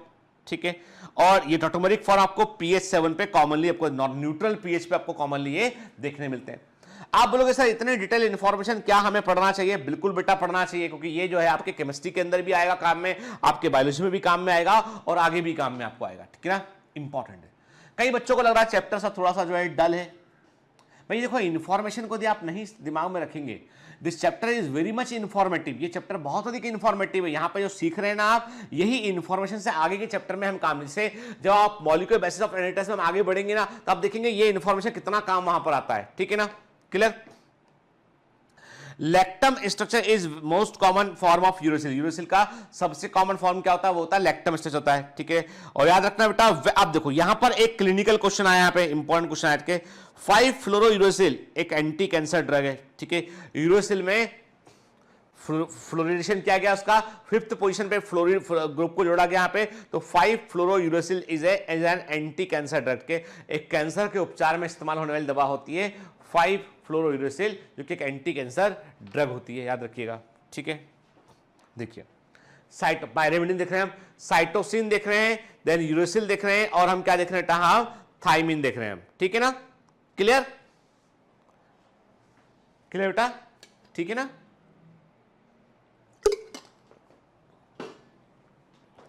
ठीक है। और ये टॉटोमेरिक फॉर्म आपको pH 7 पे कॉमनली, आपको न्यूट्रल pH पे आपको कॉमनली ये देखने मिलते हैं। आप बोलोगे सर इतने डिटेल इंफॉर्मेशन क्या हमें पढ़ना चाहिए? बिल्कुल बेटा पढ़ना चाहिए, क्योंकि ये जो है आपके केमिस्ट्री के अंदर भी आएगा काम में, आपके बायोलॉजी में भी काम में आएगा और आगे भी काम में आपको आएगा, ठीक है ना, इंपॉर्टेंट है। कई बच्चों को लग रहा है चैप्टर सा थोड़ा सा जो है डल है। भाई देखो, इंफॉर्मेशन को यदि आप नहीं दिमाग में रखेंगे, this chapter is very much informative, ये चैप्टर बहुत अधिक इंफॉर्मेटिव है। यहाँ पे जो सीख रहे हैं ना आप, यही इंफॉर्मेशन से आगे के चैप्टर में हम काम, जैसे जब आप मॉलिक्यूलर बेसिस ऑफ इनहेरिटेंस में हम आगे बढ़ेंगे ना, तो आप देखेंगे ये इंफॉर्मेशन कितना काम वहां पर आता है, ठीक है ना, clear. Lactam structure is most common form of uracil, uracil का सबसे कॉमन फॉर्म क्या होता है? वो होता है लैक्टम स्ट्रक्चर होता है, ठीक है। और याद रखना बेटा, अब देखो यहां पर एक क्लिनिकल क्वेश्चन आया, यहां पे इंपॉर्टेंट क्वेश्चन आया कि 5-फ्लोरो-यूरेसिल एक एंटी कैंसर ड्रग है, ठीक है। यूरेसिल में फ्लोरिडेशन किया गया, उसका 5th पोजीशन पे फ्लोरीन ग्रुप को जोड़ा गया यहां पे, तो five fluorouracil is an anti cancer drug के, एक कैंसर के उपचार में इस्तेमाल होने वाली दवा होती है 5-फ्लोरो-यूरेसिल, जो कि एक एंटी कैंसर ड्रग होती है, याद रखिएगा, ठीक है। देखिए पायरेमिडिन देख रहे हैं हम, साइटोसिन देख रहे हैं, देन यूरेसिल देख रहे हैं, और हम क्या देख रहे हैं? हम थाइमिन देख रहे हैं हम, ठीक है ना, क्लियर, क्लियर बेटा, ठीक है ना।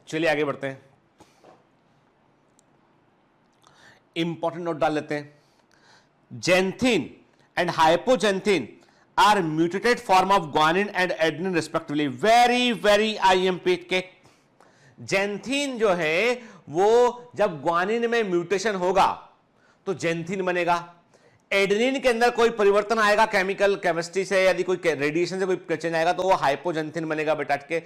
चलिए आगे बढ़ते हैं, इंपॉर्टेंट नोट डाल लेते हैं। Xanthine and hypoxanthine are mutated form of guanine and adenine respectively. Very IMP के xanthine जो है वो जब guanine में म्यूटेशन होगा तो xanthine बनेगा। एडेनिन के अंदर कोई परिवर्तन आएगा केमिकल केमिस्ट्री से, यदि कोई रेडिएशन से कोई चेंज आएगा तो वो हाइपोजेंथिन बनेगा बेटा के।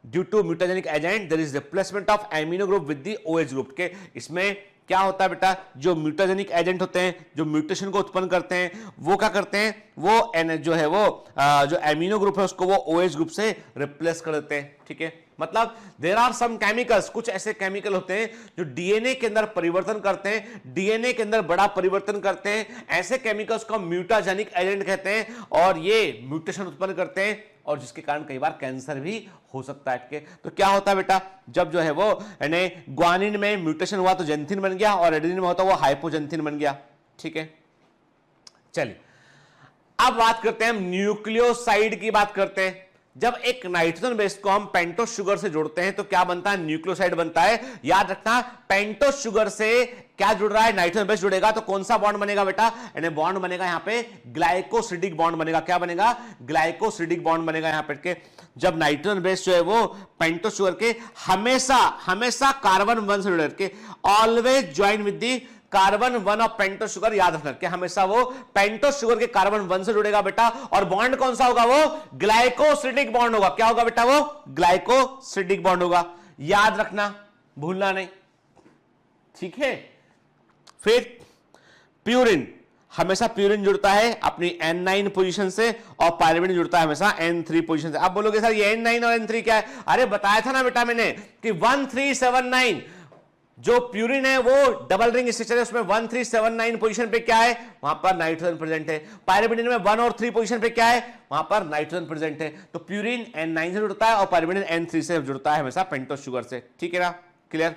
Due to mutagenic agent there is replacement of amino group with the OH group के। इसमें क्या होता है बेटा, जो म्यूटाजेनिक एजेंट होते हैं जो म्यूटेशन को उत्पन्न करते हैं वो क्या करते हैं, वो जो है वो जो एमिनो ग्रुप है उसको वो ओएच ग्रुप से रिप्लेस कर देते हैं, ठीक है। मतलब देयर आर सम केमिकल्स, कुछ ऐसे केमिकल होते हैं जो डीएनए के अंदर परिवर्तन करते हैं, डीएनए के अंदर बड़ा परिवर्तन करते हैं, ऐसे केमिकल्स को म्यूटाजेनिक एजेंट कहते हैं और ये म्यूटेशन उत्पन्न करते हैं और जिसके कारण कई बार कैंसर भी हो सकता है। तो क्या होता है बेटा, जब जो है वो यानी ग्वानिन में म्यूटेशन हुआ तो जेंथिन बन गया और एडेनिन में होता वो हाइपोजेंथिन बन गया, ठीक है। चलिए अब बात करते हैं हम न्यूक्लियोसाइड की बात करते हैं। जब एक नाइट्रोजन बेस को हम पेंटोस शुगर से जोड़ते हैं तो क्या बनता है, न्यूक्लियोसाइड बनता है। याद रखना पेंटोस शुगर से क्या जुड़ रहा है, नाइट्रोजन बेस जुड़ेगा तो कौन सा बॉन्ड बनेगा बेटा, यानी बॉन्ड बनेगा यहां पे ग्लाइकोसिडिक बॉन्ड बनेगा। क्या बनेगा, ग्लाइकोसिडिक बॉन्ड बनेगा यहां पे के। जब नाइट्रोजन बेस जो है वो पेंटोस शुगर के हमेशा कार्बन 1 से जुड़े के, always join with the carbon 1 of pentose sugar. याद रखना कि हमेशा वो पेंटोस शुगर के कार्बन 1 से जुड़ेगा बेटा, और बॉन्ड कौन सा होगा, वो ग्लाइकोसिडिक बॉन्ड होगा। क्या होगा बेटा, वो ग्लाइकोसिडिक बॉन्ड होगा। याद रखना, भूलना नहीं, ठीक है। फिर प्यूरिन, हमेशा प्यूरिन जुड़ता है अपनी N9 पोजीशन से और पायरिमिडिन जुड़ता है हमेशा N3 पोजीशन से। अब बोलोगे सर ये N9 और N3 क्या है, अरे बताया था ना बेटा मैंने कि 1379 जो प्यूरिन है वो डबल रिंग स्ट्रक्चर है, उसमें 1379 पोजीशन पे क्या है, वहां पर नाइट्रोजन प्रेजेंट है। पायरिमिडिन में 1 और 3 पोजीशन पे क्या है, वहां पर नाइट्रोजन प्रेजेंट है। तो प्यूरिन N9 से जुड़ता है और पायरिमिडिन N3 से जुड़ता है हमेशा पेंटोस शुगर से, ठीक है ना, क्लियर।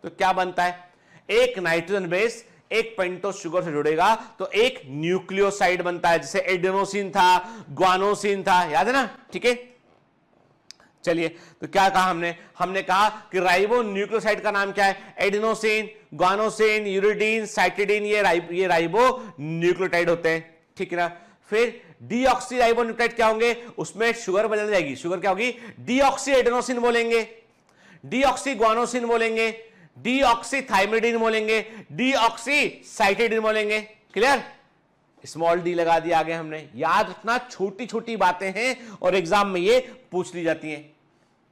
तो क्या बनता है, एक नाइट्रोजन बेस एक पेंटोस शुगर से जुड़ेगा तो एक न्यूक्लियोसाइड बनता है, जैसे एडेनोसिन था, ग्वानोसिन था, याद है ना, ठीक है। चलिए तो क्या कहा हमने कहा कि राइबो न्यूक्लियोसाइड का नाम क्या है, एडेनोसिन, ग्वानोसिन, यूरिडीन, साइटिडीन, ये राइबो न्यूक्लियोटाइड होते हैं, ठीक है ना। फिर डीऑक्सी राइबो न्यूक्लियोटाइड क्या होंगे, उसमें शुगर बदल जाएगी, शुगर क्या होगी, डीऑक्सी एडेनोसिन बोलेंगे, डीऑक्सी ग्वानोसिन बोलेंगे, डीऑक्सी थाइमिडिन बोलेंगे, डीऑक्सी साइटिडीन बोलेंगे, क्लियर। स्मॉल डी लगा दिया आगे हमने। याद रखना छोटी छोटी बातें हैं और एग्जाम में ये पूछ ली जाती हैं,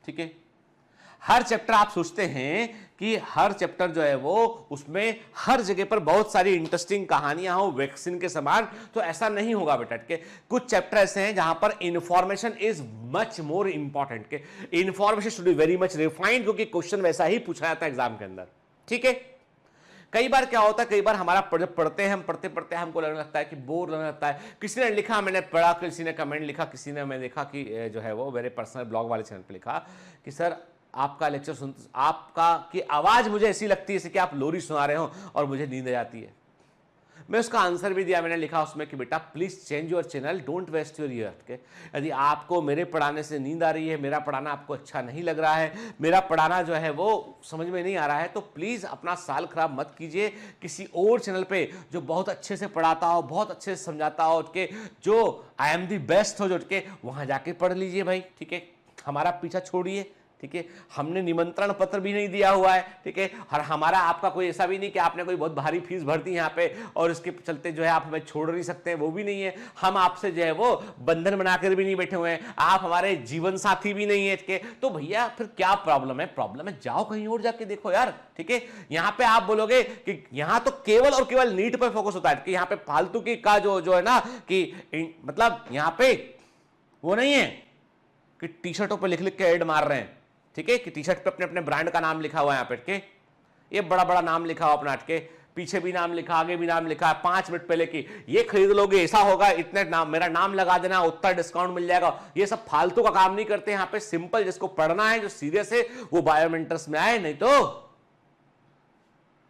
ठीक है। हर चैप्टर आप सोचते हैं कि हर चैप्टर जो है वो उसमें हर जगह पर बहुत सारी इंटरेस्टिंग कहानियां हो वैक्सीन के समान, तो ऐसा नहीं होगा बेटा के। कुछ चैप्टर ऐसे हैं जहां पर information is much more important के, information should be very much refined, क्योंकि क्वेश्चन वैसा ही पूछा जाता है एग्जाम के अंदर, ठीक है। कई बार क्या होता है, कई बार हमारा पढ़ते हैं, हम पढ़ते पढ़ते हमको लगने लगता है कि बोर लगने लगता है। किसी ने लिखा, मैंने पढ़ा, किसी ने कमेंट लिखा, किसी ने मैं देखा कि जो है वो मेरे पर्सनल ब्लॉग वाले चैनल पे लिखा कि सर आपका लेक्चर सुन, आपका की आवाज मुझे ऐसी लगती है जैसे कि आप लोरी सुना रहे हो और मुझे नींद आ जाती है। मैं उसका आंसर भी दिया, मैंने लिखा उसमें कि बेटा please change your channel, don't waste your year. के यदि आपको मेरे पढ़ाने से नींद आ रही है, मेरा पढ़ाना आपको अच्छा नहीं लग रहा है, मेरा पढ़ाना जो है वो समझ में नहीं आ रहा है, तो प्लीज अपना साल खराब मत कीजिए, किसी और चैनल पे जो बहुत अच्छे से पढ़ाता हो, बहुत अच्छे से समझाता हो, के जो आई एम दी बेस्ट हो, जो के वहां जाके पढ़ लीजिए भाई। ठीक है, हमारा पीछा छोड़िए। ठीक है, हमने निमंत्रण पत्र भी नहीं दिया हुआ है। ठीक है, और हमारा आपका कोई ऐसा भी नहीं कि आपने कोई बहुत भारी फीस भर दी यहाँ पे और इसके चलते जो है आप हमें छोड़ नहीं सकते हैं, वो भी नहीं है। हम आपसे जो है वो बंधन बनाकर भी नहीं बैठे हुए हैं, आप हमारे जीवन साथी भी नहीं है। ठीक है, तो भैया फिर क्या प्रॉब्लम है? प्रॉब्लम है, जाओ कहीं और जाके देखो यार। ठीक है, यहाँ पे आप बोलोगे कि यहाँ तो केवल और केवल नीट पर फोकस होता है कि यहाँ पे फालतू की का जो है ना कि मतलब यहाँ पे वो नहीं है कि टी शर्टों पर लिख लिख के ऐड मार रहे हैं। ठीक है, कि टी शर्ट पे अपने अपने ब्रांड का नाम लिखा हुआ है यहाँ पे, के ये बड़ा बड़ा नाम लिखा हुआ अपना, के पीछे भी नाम लिखा, आगे भी नाम लिखा है, 5 मिनट पहले की ये खरीद लोगे ऐसा होगा, इतने नाम मेरा नाम लगा देना, उतना डिस्काउंट मिल जाएगा। ये सब फालतू का काम नहीं करते यहाँ पे। सिंपल जिसको पढ़ना है, जो सीरियस है, वो बायोमेंटर्स में आए, नहीं तो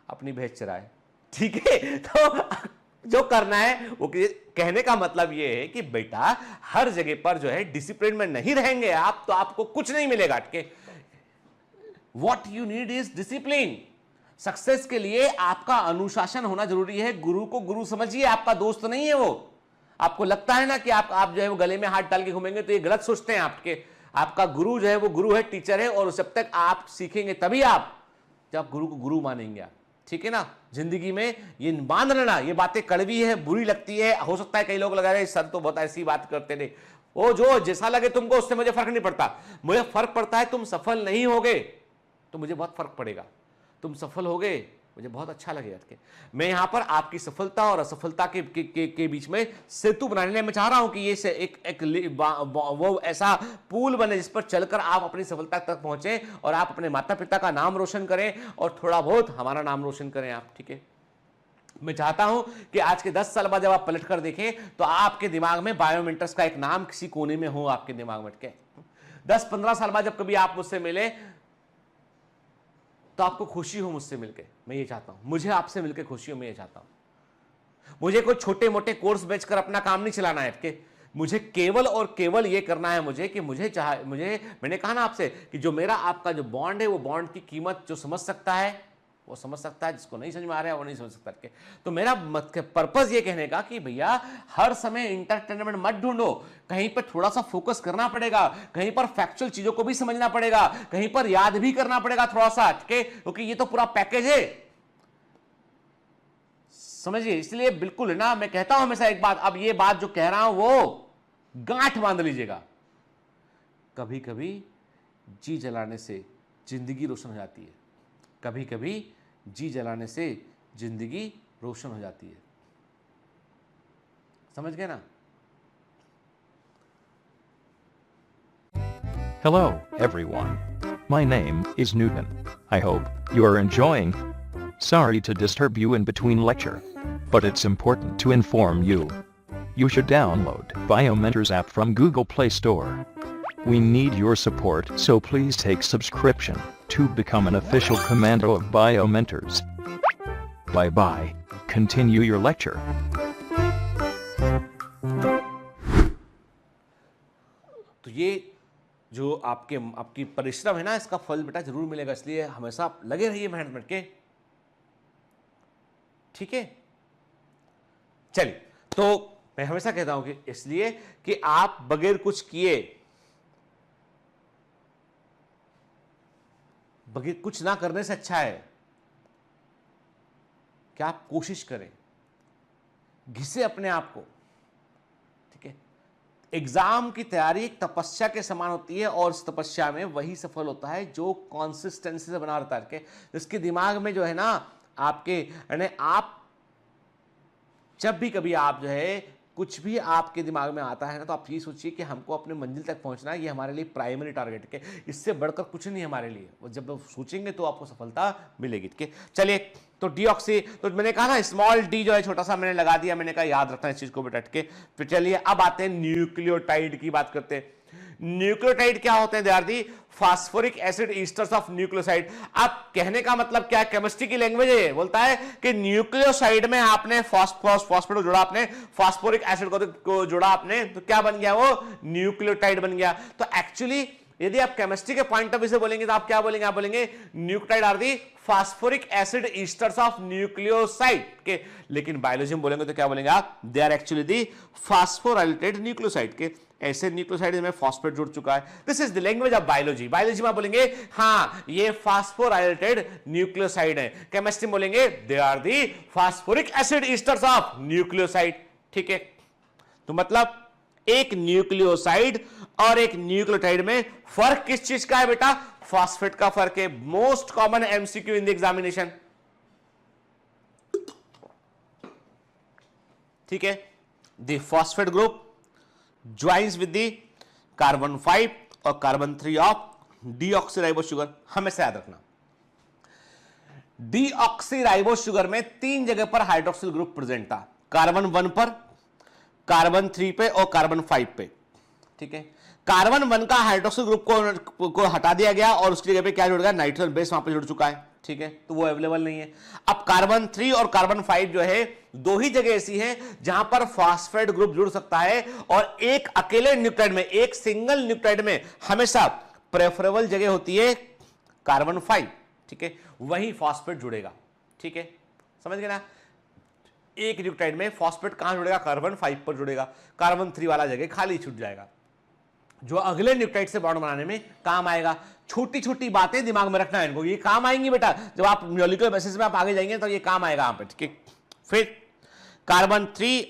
अपनी भैंस चराए। ठीक है, तो जो करना है वो कहने का मतलब ये है कि बेटा हर जगह पर जो है डिसिप्लिन में नहीं रहेंगे आप तो आपको कुछ नहीं मिलेगा। What you need is discipline. Success के लिए आपका अनुशासन होना जरूरी है। गुरु को गुरु समझिए, आपका दोस्त नहीं है वो। आपको लगता है ना कि आप जो है वो गले में हाथ डाल के घूमेंगे, तो ये गलत सोचते हैं आपके। आपका गुरु जो है वो गुरु है, टीचर है, और जब तक आप सीखेंगे तभी आप जब गुरु को गुरु मानेंगे आप। ठीक है ना, जिंदगी में ये मान लेना, ये बातें कड़वी है, बुरी लगती है, हो सकता है कई लोग लगा रहे सर तो बहुत ऐसी बात करते थे। वो जो जैसा लगे तुमको, उससे मुझे फर्क नहीं पड़ता। मुझे फर्क पड़ता है तुम सफल नहीं होगे तो मुझे बहुत फर्क पड़ेगा, तुम सफल हो गए मुझे बहुत अच्छा लगेगा। मैं यहां पर आपकी सफलता और असफलता के बीच में सेतु बनाने मैं चाह रहा हूं कि ये से एक वो ऐसा पुल बने जिस पर चलकर आप अपनी सफलता तक पहुंचे और आप अपने माता पिता का नाम रोशन करें और थोड़ा बहुत हमारा नाम रोशन करें आप। ठीक है, मैं चाहता हूं कि आज के 10 साल बाद जब आप पलट कर देखें तो आपके दिमाग में बायोमेंटर्स का एक नाम किसी कोने में हो आपके दिमाग में। 10-15 साल बाद जब कभी आप मुझसे मिले तो आपको खुशी हो मुझसे मिलके, मैं ये चाहता हूं। मुझे आपसे मिलके खुशी हो, मैं ये चाहता हूं। मुझे कोई छोटे मोटे कोर्स बेचकर अपना काम नहीं चलाना है कि मुझे केवल और केवल ये करना है मुझे कि मैंने कहा ना आपसे कि जो मेरा आपका जो बॉन्ड है, वो बॉन्ड की कीमत जो समझ सकता है वो समझ सकता है, जिसको नहीं समझ में आ रहा है वो नहीं समझ सकता। तो मेरा पर्पस ये कहने का कि भैया हर समय इंटरटेनमेंट मत ढूंढो, कहीं पर थोड़ा सा फोकस करना पड़ेगा, कहीं पर फैक्चुअल चीजों को भी समझना पड़ेगा, कहीं पर याद भी करना पड़ेगा थोड़ा सा, क्योंकि ये तो पूरा पैकेज है, समझिए। इसलिए बिल्कुल है ना, मैं कहता हूं हमेशा एक बात, अब ये बात जो कह रहा हूं वो गांठ बांध लीजिएगा। कभी कभी जी जलाने से जिंदगी रोशन हो जाती है, कभी कभी जी जलाने से जिंदगी रोशन हो जाती है, समझ गए ना? Hello, everyone. My name is Newton. I hope you are enjoying. Sorry to disturb you in between lecture, but it's important to inform you. You should download Biomentors app from Google Play Store. We need your support, so please take subscription to become an official commando of Biomentors. Bye bye. Continue your lecture. तो ये जो आपकी परिश्रम है ना, इसका फल बेटा जरूर मिलेगा, इसलिए हमेशा लगे रहिए मेहनत के। ठीक है, चलिए, तो मैं हमेशा कहता हूं कि इसलिए कि आप बगैर कुछ किए, बगैर कुछ ना करने से अच्छा है कि आप कोशिश करें, घिसे अपने आप को। ठीक है, एग्जाम की तैयारी एक तपस्या के समान होती है और इस तपस्या में वही सफल होता है जो कंसिस्टेंसी से बना रहता है, जिसके दिमाग में जो है ना आपके, यानी आप जब भी कभी आप जो है कुछ भी आपके दिमाग में आता है ना, तो आप ये सोचिए कि हमको अपने मंजिल तक पहुंचना है, ये हमारे लिए प्राइमरी टारगेट है, इससे बढ़कर कुछ नहीं हमारे लिए। वो जब आप सोचेंगे तो आपको सफलता मिलेगी। ठीक है, चलिए, तो डीऑक्सी, तो मैंने कहा ना स्मॉल डी जो है छोटा सा मैंने लगा दिया, मैंने कहा याद रखना इस चीज को बेटा। ठीक है, फिर चलिए अब आते हैं न्यूक्लियोटाइड की बात करते हैं। न्यूक्लियोटाइड क्या होते हैं? They are the phosphoric acid esters of nucleoside. अब कहने का मतलब क्या है, केमिस्ट्री की लैंग्वेज है, बोलता है कि न्यूक्लियोसाइड में आपने फॉस्फेट को जोड़ा, आपने फास्फोरिक एसिड को जोड़ा आपने, तो क्या बन गया? वो न्यूक्लियोटाइड बन गया। तो एक्चुअली यदि आप केमिस्ट्री के पॉइंट ऑफ व्यू से बोलेंगे तो आप क्या बोलेंगे? आप बोलेंगे nucleotide are the phosphoric acid esters of nucleoside के। लेकिन बायोलॉजी में बोलेंगे तो क्या बोलेंगे आप? They are actually the phosphorylated nucleoside के। ऐसे न्यूक्लियोसाइड में फॉस्फेट जुड़ चुका है। This is the language of biology. Biology में बोलेंगे हाँ ये फास्फोराइलेटेड न्यूक्लियोसाइड है। केमिस्ट्री में बोलेंगे they are the phosphoric acid esters of nucleoside. ठीक है, तो मतलब एक न्यूक्लियोसाइड और एक न्यूक्लियोटाइड में फर्क किस चीज का है बेटा? फॉस्फेट का फर्क है। Most common MCQ in the examination. ठीक है, the phosphate group joins with the carbon 5 और कार्बन 3 ऑफ डीऑक्सीराइबोस शुगर। हमेशा याद रखना, डीऑक्सीराइबोस शुगर में 3 जगह पर हाइड्रोक्सिल ग्रुप प्रेजेंट था, कार्बन 1 पर, कार्बन 3 पे और कार्बन 5 पे। ठीक है, कार्बन 1 का हाइड्रोक्सिल ग्रुप को हटा दिया गया और उसकी जगह पे क्या जुड़ गया? नाइट्रोजन बेस वहां पे जुड़ चुका है। ठीक है, तो वो अवेलेबल नहीं है। अब कार्बन 3 और कार्बन 5 जो है, दो ही जगह ऐसी है जहां पर फॉस्फेट ग्रुप जुड़ सकता है, और एक अकेले न्यूक्लियोटाइड में, एक सिंगल न्यूक्लियोटाइड में हमेशा प्रेफरेबल जगह होती है कार्बन 5। ठीक है, वही फॉस्फेट जुड़ेगा। ठीक है, समझ गए ना? एक न्यूक्लियोटाइड में फॉस्फेट कहां जुड़ेगा? कार्बन 5 पर जुड़ेगा। कार्बन 3 वाला जगह खाली छूट जाएगा, जो अगले न्यूक्लियोटाइड से बॉन्ड बनाने में काम आएगा। छोटी छोटी बातें दिमाग में रखना है इनको, ये काम आएंगी बेटा जब आप मॉलिक्यूलर बेसिस में आप आगे जाएंगे तो ये काम आएगा यहां पे। ठीक है, फिर कार्बन 3,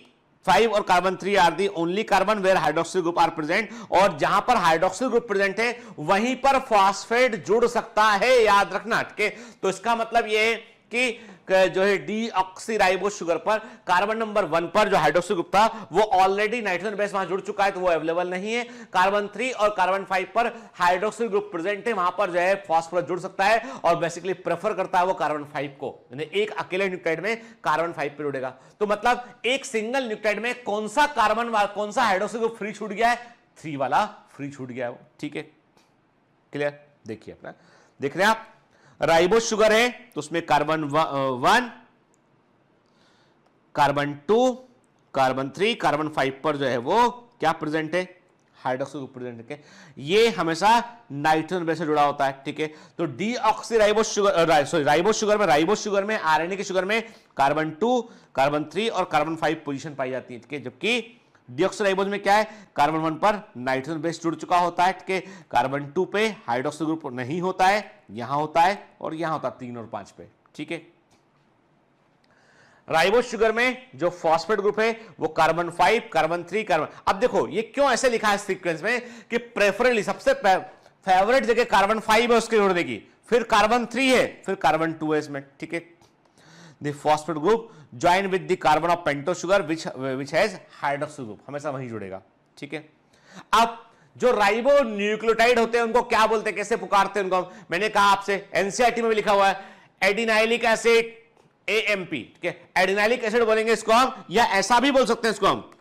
5 और carbon 3 are the only carbon where hydroxyl group are present, और जहां पर हाइड्रोक्सिल ग्रुप प्रेजेंट है वहीं पर फॉस्फेट जुड़ सकता है, याद रखना। ठीक है, तो इसका मतलब ये है कि जो है डीऑक्सीराइबोस शुगर पर कार्बन नंबर 1 पर जो हाइड्रोक्सिल ग्रुप था वो ऑलरेडी नाइट्रोजन बेस वहां जुड़ चुका है, तो वो अवेलेबल नहीं है। कार्बन 3 और कार्बन 5 पर हाइड्रोक्सिल ग्रुप प्रेजेंट है, वहां पर जो है फास्फोरस जुड़ सकता है, और बेसिकली प्रेफर करता है वो कार्बन 5 को, यानी एक अकेले न्यूक्लियोटाइड में कार्बन 5 पे जुड़ेगा। तो मतलब एक सिंगल न्यूक्लियोटाइड में कौन सा कार्बन, कौन सा हाइड्रोक्सिल ग्रुप फ्री छूट गया है? 3 वाला फ्री छूट गया है वो। ठीक है, क्लियर? देखिए अपना, देख रहे हैं आप, राइबोस शुगर है तो उसमें कार्बन 1, कार्बन 2, कार्बन 3, कार्बन 5 पर जो है वो क्या प्रेजेंट है? हाइड्रोक्सिल ग्रुप प्रेजेंट है। ये हमेशा नाइट्रोजन बेस से जुड़ा होता है। ठीक है, तो डीऑक्सीराइबोस शुगर, राइबोस शुगर में आरएनए के शुगर में कार्बन 2, कार्बन 3 और कार्बन 5 पोजीशन पाई जाती है। ठीक है, जबकि डीऑक्सीराइबोस में क्या है? कार्बन 1 पर नाइट्रोजन बेस जुड़ चुका होता है। ठीक है, कार्बन 2 पे हाइड्रोक्सिल ग्रुप नहीं होता है, यहां होता है और यहां होता है 3 और 5 पे। ठीक है, राइबोस शुगर में जो फॉस्फेट ग्रुप है वो कार्बन 5, कार्बन 3, कार्बन। अब देखो ये क्यों ऐसे लिखा है सीक्वेंस में कि प्रेफरेबली सबसे फेवरेट जगह कार्बन 5 है उसके जोड़ देगी, फिर कार्बन 3 है, फिर कार्बन 2 है इसमें। ठीक है, the phosphate group join with the carbon of pentose sugar which has hydroxyl group, हमेशा वहीं जुड़ेगा। ठीक है, अब जो राइबो न्यूक्लियोटाइड होते हैं उनको क्या बोलते हैं, कैसे पुकारते हैं उनको? मैंने कहा आपसे, एनसीईआरटी में भी लिखा हुआ है, एडिनाइलिक एसिड, एएमपी। ठीक है, एडिनाइलिक एसिड बोलेंगे इसको हम, या ऐसा भी बोल सकते हैं इसको हम,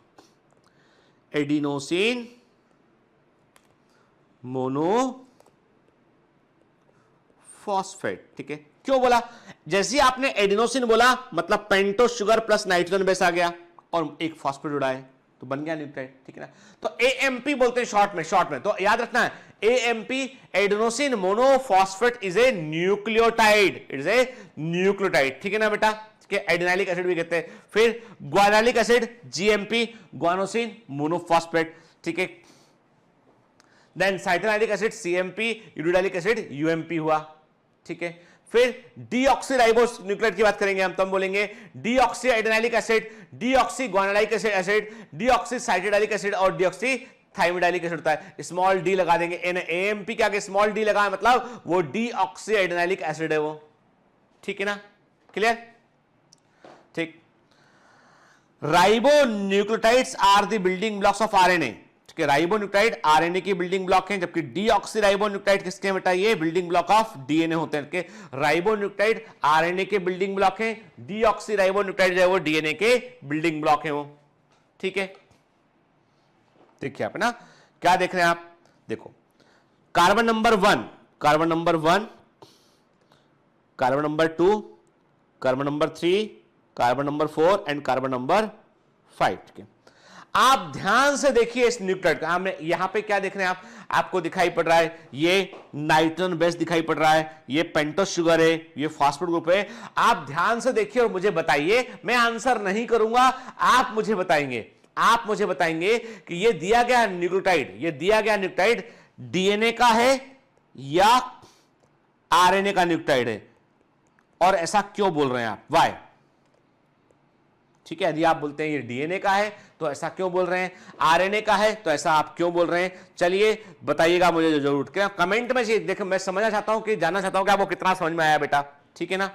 एडिनोसिन मोनोफॉस्फेट। ठीक है, क्यों बोला? जैसे आपने एडिनोसिन बोला मतलब pentose sugar plus nitrogen base आ गया और एक फॉस्फेट जुड़ा है तो बन गया न्यूक्लियोटाइड। ठीक है ना, तो एएमपी बोलते हैं शॉर्ट में, तो याद रखना है AMP adenosine monophosphate is a nucleotide, it is a nucleotide. ठीक है ना बेटा, एडिनाइलिक एसिड भी कहते हैं। फिर guanylic acid GMP, guanosine monophosphate. ठीक है, then cytidylic acid CMP, uridylic acid UMP हुआ। ठीक है, फिर डीऑक्सीराइबोस न्यूक्लियोटाइड की बात करेंगे हम, तो हम बोलेंगे deoxy adenylic acid, deoxy guanylic acid, deoxy cytidylic acid और डीऑक्सी थाइमिडाइलिक एसिड होता है। स्मॉल डी लगा देंगे, एएमपी के आगे स्मॉल डी लगा मतलब वो डीऑक्सी एडिनाइलिक एसिड है वो। ठीक है ना, क्लियर? ठीक, ribonucleotides are the building blocks of RNA. Ribonucleotide RNA की बिल्डिंग ब्लॉक हैं, जबकि डीऑक्सीराइबो न्यूक्लियोटाइड किसके हैं बेटा? ये बिल्डिंग ब्लॉक ऑफ डीएनए होते हैं। के राइबो न्यूक्लियोटाइड आरएनए के बिल्डिंग ब्लॉक हैं, डीऑक्सीराइबो न्यूक्लियोटाइड जो है वो डीएनए के बिल्डिंग ब्लॉक है वो। ठीक है, देखिए आप ना क्या देख रहे हैं आप, देखो carbon number 1, carbon number 1, carbon number 2, carbon number 3, carbon number 4 and carbon number 5। ठीक है, आप ध्यान से देखिए इस न्यूक्लियोटाइड का। हमने यहां पे क्या देख रहे हैं आप, आपको दिखाई पड़ रहा है ये नाइट्रोजन बेस दिखाई पड़ रहा है, ये पेंटोस शुगर है, ये फास्फेट ग्रुप है। आप ध्यान से देखिए और मुझे बताइए, मैं आंसर नहीं करूंगा, आप मुझे बताएंगे, आप मुझे बताएंगे कि ये दिया गया न्यूक्लियोटाइड, ये दिया गया न्यूक्लियोटाइड डीएनए का है या आरएनए का न्यूक्लियोटाइड है, और ऐसा क्यों बोल रहे हैं आप, वाई? ठीक है, यदि आप बोलते हैं ये डीएनए का है तो ऐसा क्यों बोल रहे हैं, आरएनए का है तो ऐसा आप क्यों बोल रहे हैं? चलिए बताइएगा मुझे जरूर कमेंट में। देखो मैं समझना चाहता हूं कि जानना चाहता हूं कि आपको कितना समझ में आया बेटा, ठीक है ना।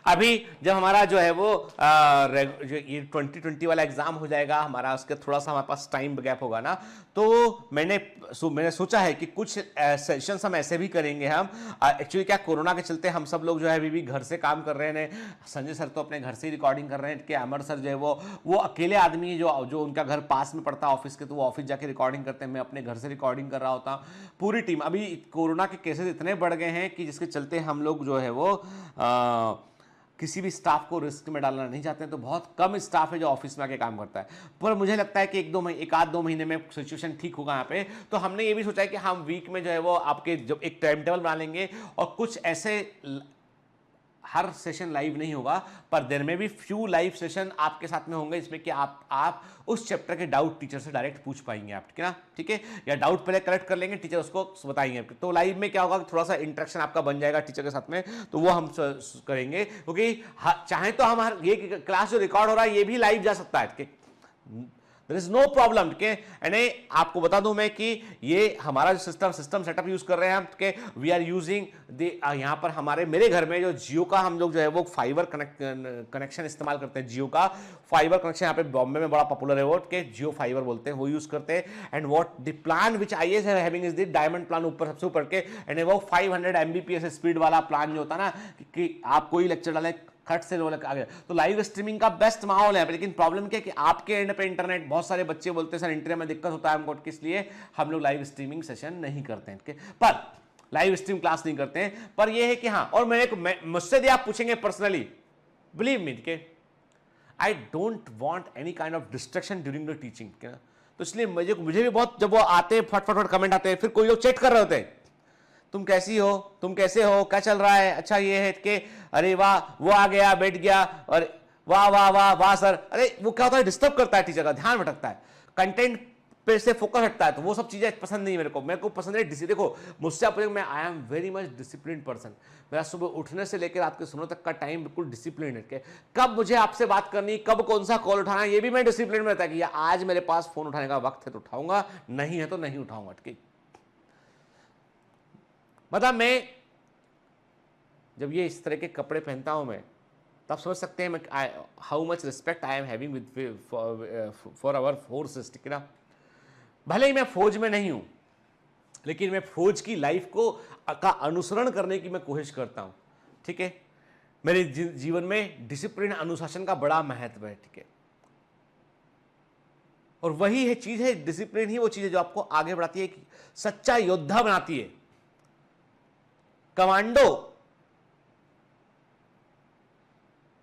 अभी जब हमारा जो है वो जो ये 2020 वाला एग्जाम हो जाएगा हमारा, उसके थोड़ा सा हमारे पास टाइम गैप होगा ना, तो मैंने सोचा है कि कुछ सेशंस हम ऐसे भी करेंगे। हम एक्चुअली क्या कोरोना के चलते हम सब लोग जो है अभी भी घर से काम कर रहे हैं। संजय सर तो अपने घर से ही रिकॉर्डिंग कर रहे हैं कि अमर सर जो है वो अकेले आदमी है जो उनका घर पास में पड़ता है ऑफिस के, तो वो ऑफिस जाके रिकॉर्डिंग करते हैं। मैं अपने घर से रिकॉर्डिंग कर रहा होता हूँ। पूरी टीम, अभी कोरोना के केसेस इतने बढ़ गए हैं कि जिसके चलते हम लोग जो है वो किसी भी स्टाफ को रिस्क में डालना नहीं चाहते हैं, तो बहुत कम स्टाफ है जो ऑफिस में आके काम करता है। पर मुझे लगता है कि एक आध दो महीने में सिचुएशन ठीक होगा यहाँ पे। तो हमने ये भी सोचा है कि हम वीक में जो है वो आपके जब एक टाइम टेबल बना लेंगे, और कुछ ऐसे हर सेशन लाइव नहीं होगा, पर देर में भी फ्यू लाइव सेशन आपके साथ में होंगे, इसमें कि आप उस चैप्टर के डाउट टीचर से डायरेक्ट पूछ पाएंगे आप, ठीक है ना। ठीक है, या डाउट पहले कलेक्ट कर लेंगे, टीचर उसको बताएंगे। तो लाइव में क्या होगा, थोड़ा सा इंटरेक्शन आपका बन जाएगा टीचर के साथ में, तो वो हम करेंगे। क्योंकि चाहे तो हम ये क्लास जो रिकॉर्ड हो रहा है ये भी लाइव जा सकता है, ठीक है, देयर इज नो प्रॉब्लम। ठीक है, यानी आपको बता दूं मैं कि ये हमारा जो सिस्टम सेटअप यूज कर रहे हैं हम, ठीक है, वी आर यूजिंग यहां पर मेरे घर में जो जियो का हम लोग जो है वो फाइबर कनेक्शन इस्तेमाल करते हैं। जियो का फाइबर कनेक्शन यहाँ पे बॉम्बे में बड़ा पॉपुलर है वो, ठीक है, जियो फाइबर बोलते हैं, वो यूज करते हैं। And what the plan which I S having is the diamond plan, ऊपर सबसे ऊपर के, एंड वो 500 Mbps स्पीड वाला प्लान जो होता है ना, कि आप कोई लेक्चर डालें खट से रोल आ गया, तो लाइव स्ट्रीमिंग का बेस्ट माहौल है। लेकिन प्रॉब्लम क्या है कि आपके एंड पे इंटरनेट, बहुत सारे बच्चे बोलते हैं सर इंटरनेट में दिक्कत होता है हमको, किस लिए हम लोग लाइव स्ट्रीमिंग सेशन नहीं करते हैं, पर लाइव स्ट्रीम क्लास नहीं करते हैं। पर ये है कि हाँ, और मुझसे भी आप पूछेंगे personally, believe me, I don't want any kind of destruction during the teaching, तो इसलिए मुझे भी बहुत, जब वो आते हैं फट कमेंट आते हैं, फिर कोई लोग चैट कर रहे होते हैं, तुम कैसी हो, तुम कैसे हो, क्या चल रहा है, अच्छा ये है कि अरे वाह वो आ गया बैठ गया, और वाह वाह वाह वाह सर, अरे वो क्या होता है, डिस्टर्ब करता है, टीचर का ध्यान भटकता है, कंटेंट पे से फोकस हटता है। तो वो सब चीजें पसंद नहीं है मेरे को पसंद है देखो मुझसे आप, मैं I am very much discipline person. मेरा सुबह उठने से लेकर रात के सोने तक का टाइम बिल्कुल डिसिप्लिन है। कब मुझे आपसे बात करनी, कब कौन सा कॉल उठाना, ये भी मैं डिसिप्लिन में रहता है कि आज मेरे पास फोन उठाने का वक्त है तो उठाऊंगा, नहीं है तो नहीं उठाऊंगा, ठीक। मतलब मैं जब ये इस तरह के कपड़े पहनता हूं मैं, तब समझ सकते हैं मैं how much respect I am having with for our forces, ठीक है ना। भले ही मैं फौज में नहीं हूं, लेकिन मैं फौज की लाइफ का अनुसरण करने की मैं कोशिश करता हूं, ठीक है। मेरे जीवन में डिसिप्लिन, अनुशासन का बड़ा महत्व है, ठीक है। और वही है चीज है, डिसिप्लिन ही वो चीज है जो आपको आगे बढ़ाती है, सच्चा योद्धा बनाती है। कमांडो,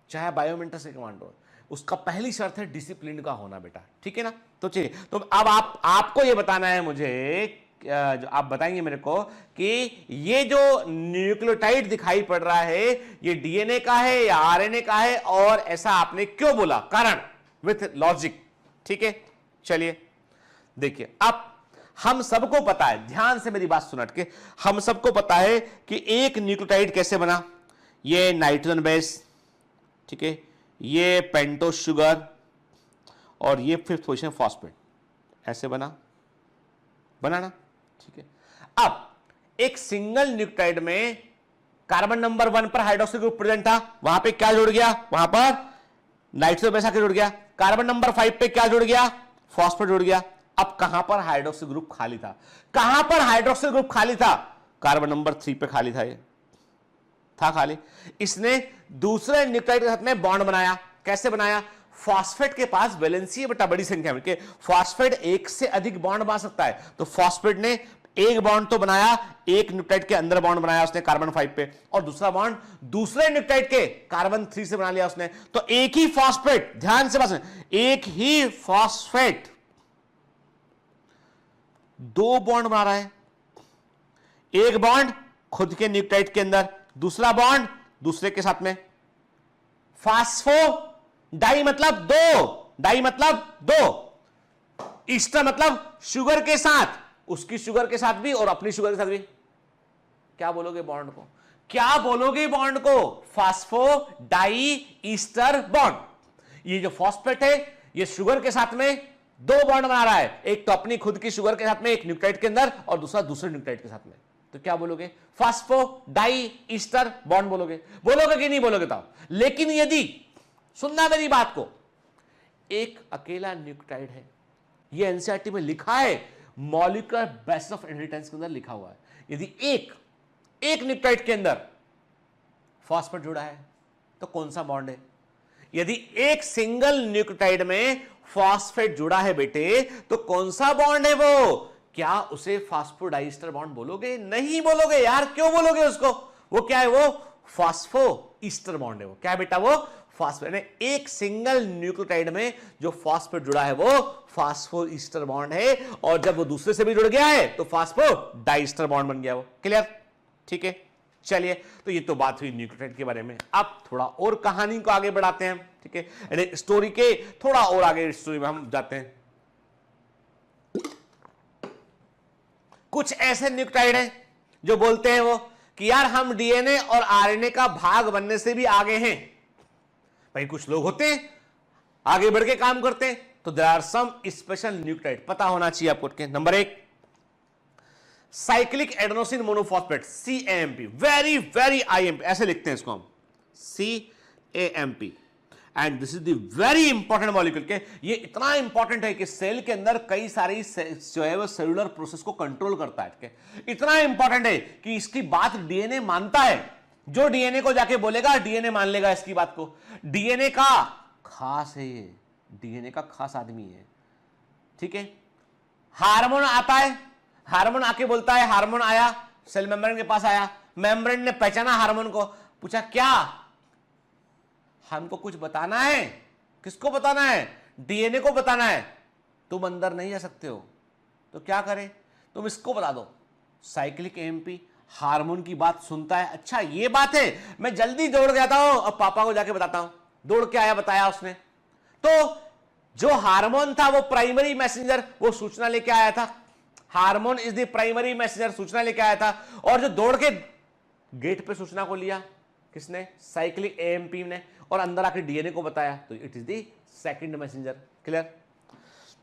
चाहे बायोमेंटर से कमांडो, उसका पहली शर्त है डिसिप्लिन का होना बेटा, ठीक है ना। तो चलिए, तो अब आपको ये बताना है मुझे, जो आप बताएंगे मेरे को कि ये जो न्यूक्लियोटाइड दिखाई पड़ रहा है ये डीएनए का है या आरएनए का है, और ऐसा आपने क्यों बोला, कारण विथ लॉजिक, ठीक है। चलिए देखिए, अब हम सबको पता है, ध्यान से मेरी बात सुना के, हम सबको पता है कि एक न्यूक्लियोटाइड कैसे बना, ये नाइट्रोजन बेस, ठीक है, ये पेंटोस शुगर, और ये फिफ्थ पोजीशन फॉस्फेट, ऐसे बना ना, ठीक है। अब एक सिंगल न्यूक्लियोटाइड में कार्बन नंबर 1 पर हाइड्रोक्सी ग्रुप प्रेजेंट था, वहां पे क्या जुड़ गया, वहां पर नाइट्रोजन बेस आके जुड़ गया। कार्बन नंबर 5 पे क्या जुड़ गया, फॉस्फेट जुड़ गया। अब कहां पर हाइड्रोक्सी ग्रुप खाली था, कहां पर हाइड्रोक्सी ग्रुप खाली था, कार्बन नंबर 3 पे खाली था, ये था खाली। इसने दूसरे न्यूक्लियोटाइड के साथ में बॉन्ड बनाया, कैसे बनाया, फॉस्फेट के पास वैलेंसी है बेटा बड़ी संख्या में, कि फॉस्फेट एक से अधिक बॉन्ड बना सकता है। तो फॉस्फेट ने एक बॉन्ड तो बनाया, एक न्यूक्लियोटाइड के अंदर बॉन्ड बनाया उसने कार्बन 5 पे, और दूसरा बॉन्ड दूसरे न्यूक्लियोटाइड के कार्बन 3 से बना लिया उसने। तो एक ही फॉस्फेट, ध्यान से बात सुन, एक ही फॉस्फेट दो बॉन्ड बना रहा है, एक बॉन्ड खुद के न्यूक्लियोटाइड के अंदर, दूसरा बॉन्ड दूसरे के साथ में। फास्फो डाई मतलब दो, डाई मतलब दो, ईस्टर मतलब शुगर के साथ, उसकी शुगर के साथ भी और अपनी शुगर के साथ भी। क्या बोलोगे बॉन्ड को? क्या बोलोगे बॉन्ड को? Phosphodiester bond. ये जो फॉस्फेट है ये शुगर के साथ में दो बॉन्ड बना रहा है, एक तो अपनी खुद की शुगर के साथ में एक न्यूक्लियोटाइड के अंदर और दूसरा दूसरे न्यूक्लियोटाइड के साथ में। तो क्या बोलोगे? फास्फो डाई ईस्टर बॉन्ड बोलोगे। बोलोगे कि नहीं बोलोगे? तो लेकिन यदि, सुनना मेरी बात को, एक अकेला न्यूक्लियोटाइड है, ये एनसीईआरटी में लिखा है, मॉलिक्यूलर बेसिस ऑफ इनहेरिटेंस के अंदर लिखा हुआ है, यदि एक न्यूक्लियोटाइड के अंदर फॉस्फेट जुड़ा है तो कौन सा बॉन्ड है? यदि एक सिंगल न्यूक्लियोटाइड में फॉस्फेट जुड़ा है बेटे तो कौन सा बॉन्ड है वो? क्या उसे फास्फोडाइस्टर बॉन्ड बोलोगे? नहीं बोलोगे यार। क्यों बोलोगे उसको? वो क्या है? वो फास्फो ईस्टर बॉन्ड है। वो क्या है बेटा? वो फास्फेट। एक सिंगल न्यूक्लियोटाइड में जो फॉस्फेट जुड़ा है वो फास्फो ईस्टर बॉन्ड है, और जब वो दूसरे से भी जुड़ गया है तो फास्फो डाइस्टर बॉन्ड बन गया वो। क्लियर? ठीक है, चलिए, तो ये तो बात हुई न्यूक्लियोटाइड के बारे में। अब थोड़ा और कहानी को आगे बढ़ाते हैं, ठीक है, स्टोरी के थोड़ा और आगे स्टोरी में हम जाते हैं। कुछ ऐसे न्यूक्लियोटाइड हैं जो बोलते हैं वो कि यार हम डीएनए और आरएनए का भाग बनने से भी आगे हैं। भाई कुछ लोग होते हैं आगे बढ़ के काम करते हैं, तो there are some special nucleotide, पता होना चाहिए आपको। Number 1 cyclic adenosine monophosphate, CAMP, very very IMP, ऐसे लिखते हैं इसको हम, CAMP, and this is the very important molecule. के ये इतना इंपॉर्टेंट है कि सेल के अंदर कई सारी जो है वो सेलुलर प्रोसेस को कंट्रोल करता है। इतना इंपॉर्टेंट है कि इसकी बात डीएनए मानता है। जो डीएनए को जाके बोलेगा डीएनए मान लेगा इसकी बात को। डीएनए का खास है, ये डीएनए का खास आदमी है, ठीक है। हार्मोन आता है, हार्मोन आके बोलता है, हार्मोन आया, सेल मेम्ब्रेन के पास आया, मेम्ब्रेन ने पहचाना हार्मोन को, पूछा क्या हमको कुछ बताना है? किसको बताना है? डीएनए को बताना है। तुम अंदर नहीं जा सकते हो तो क्या करें? तुम इसको बता दो। साइक्लिक एएमपी हार्मोन की बात सुनता है, अच्छा ये बात है, मैं जल्दी दौड़ जाता हूं, अब पापा को जाके बताता हूं। दौड़ के आया, बताया उसने, तो जो हार्मोन था वो प्राइमरी मैसेंजर, वो सूचना लेके आया था। Hormone is the primary messenger, सूचना लेके आया था। और जो दौड़ के गेट पे सूचना को लिया किसने? साइक्लिक एएमपी ने, और अंदर आके डीएनए को बताया, तो it is the second messenger. Clear?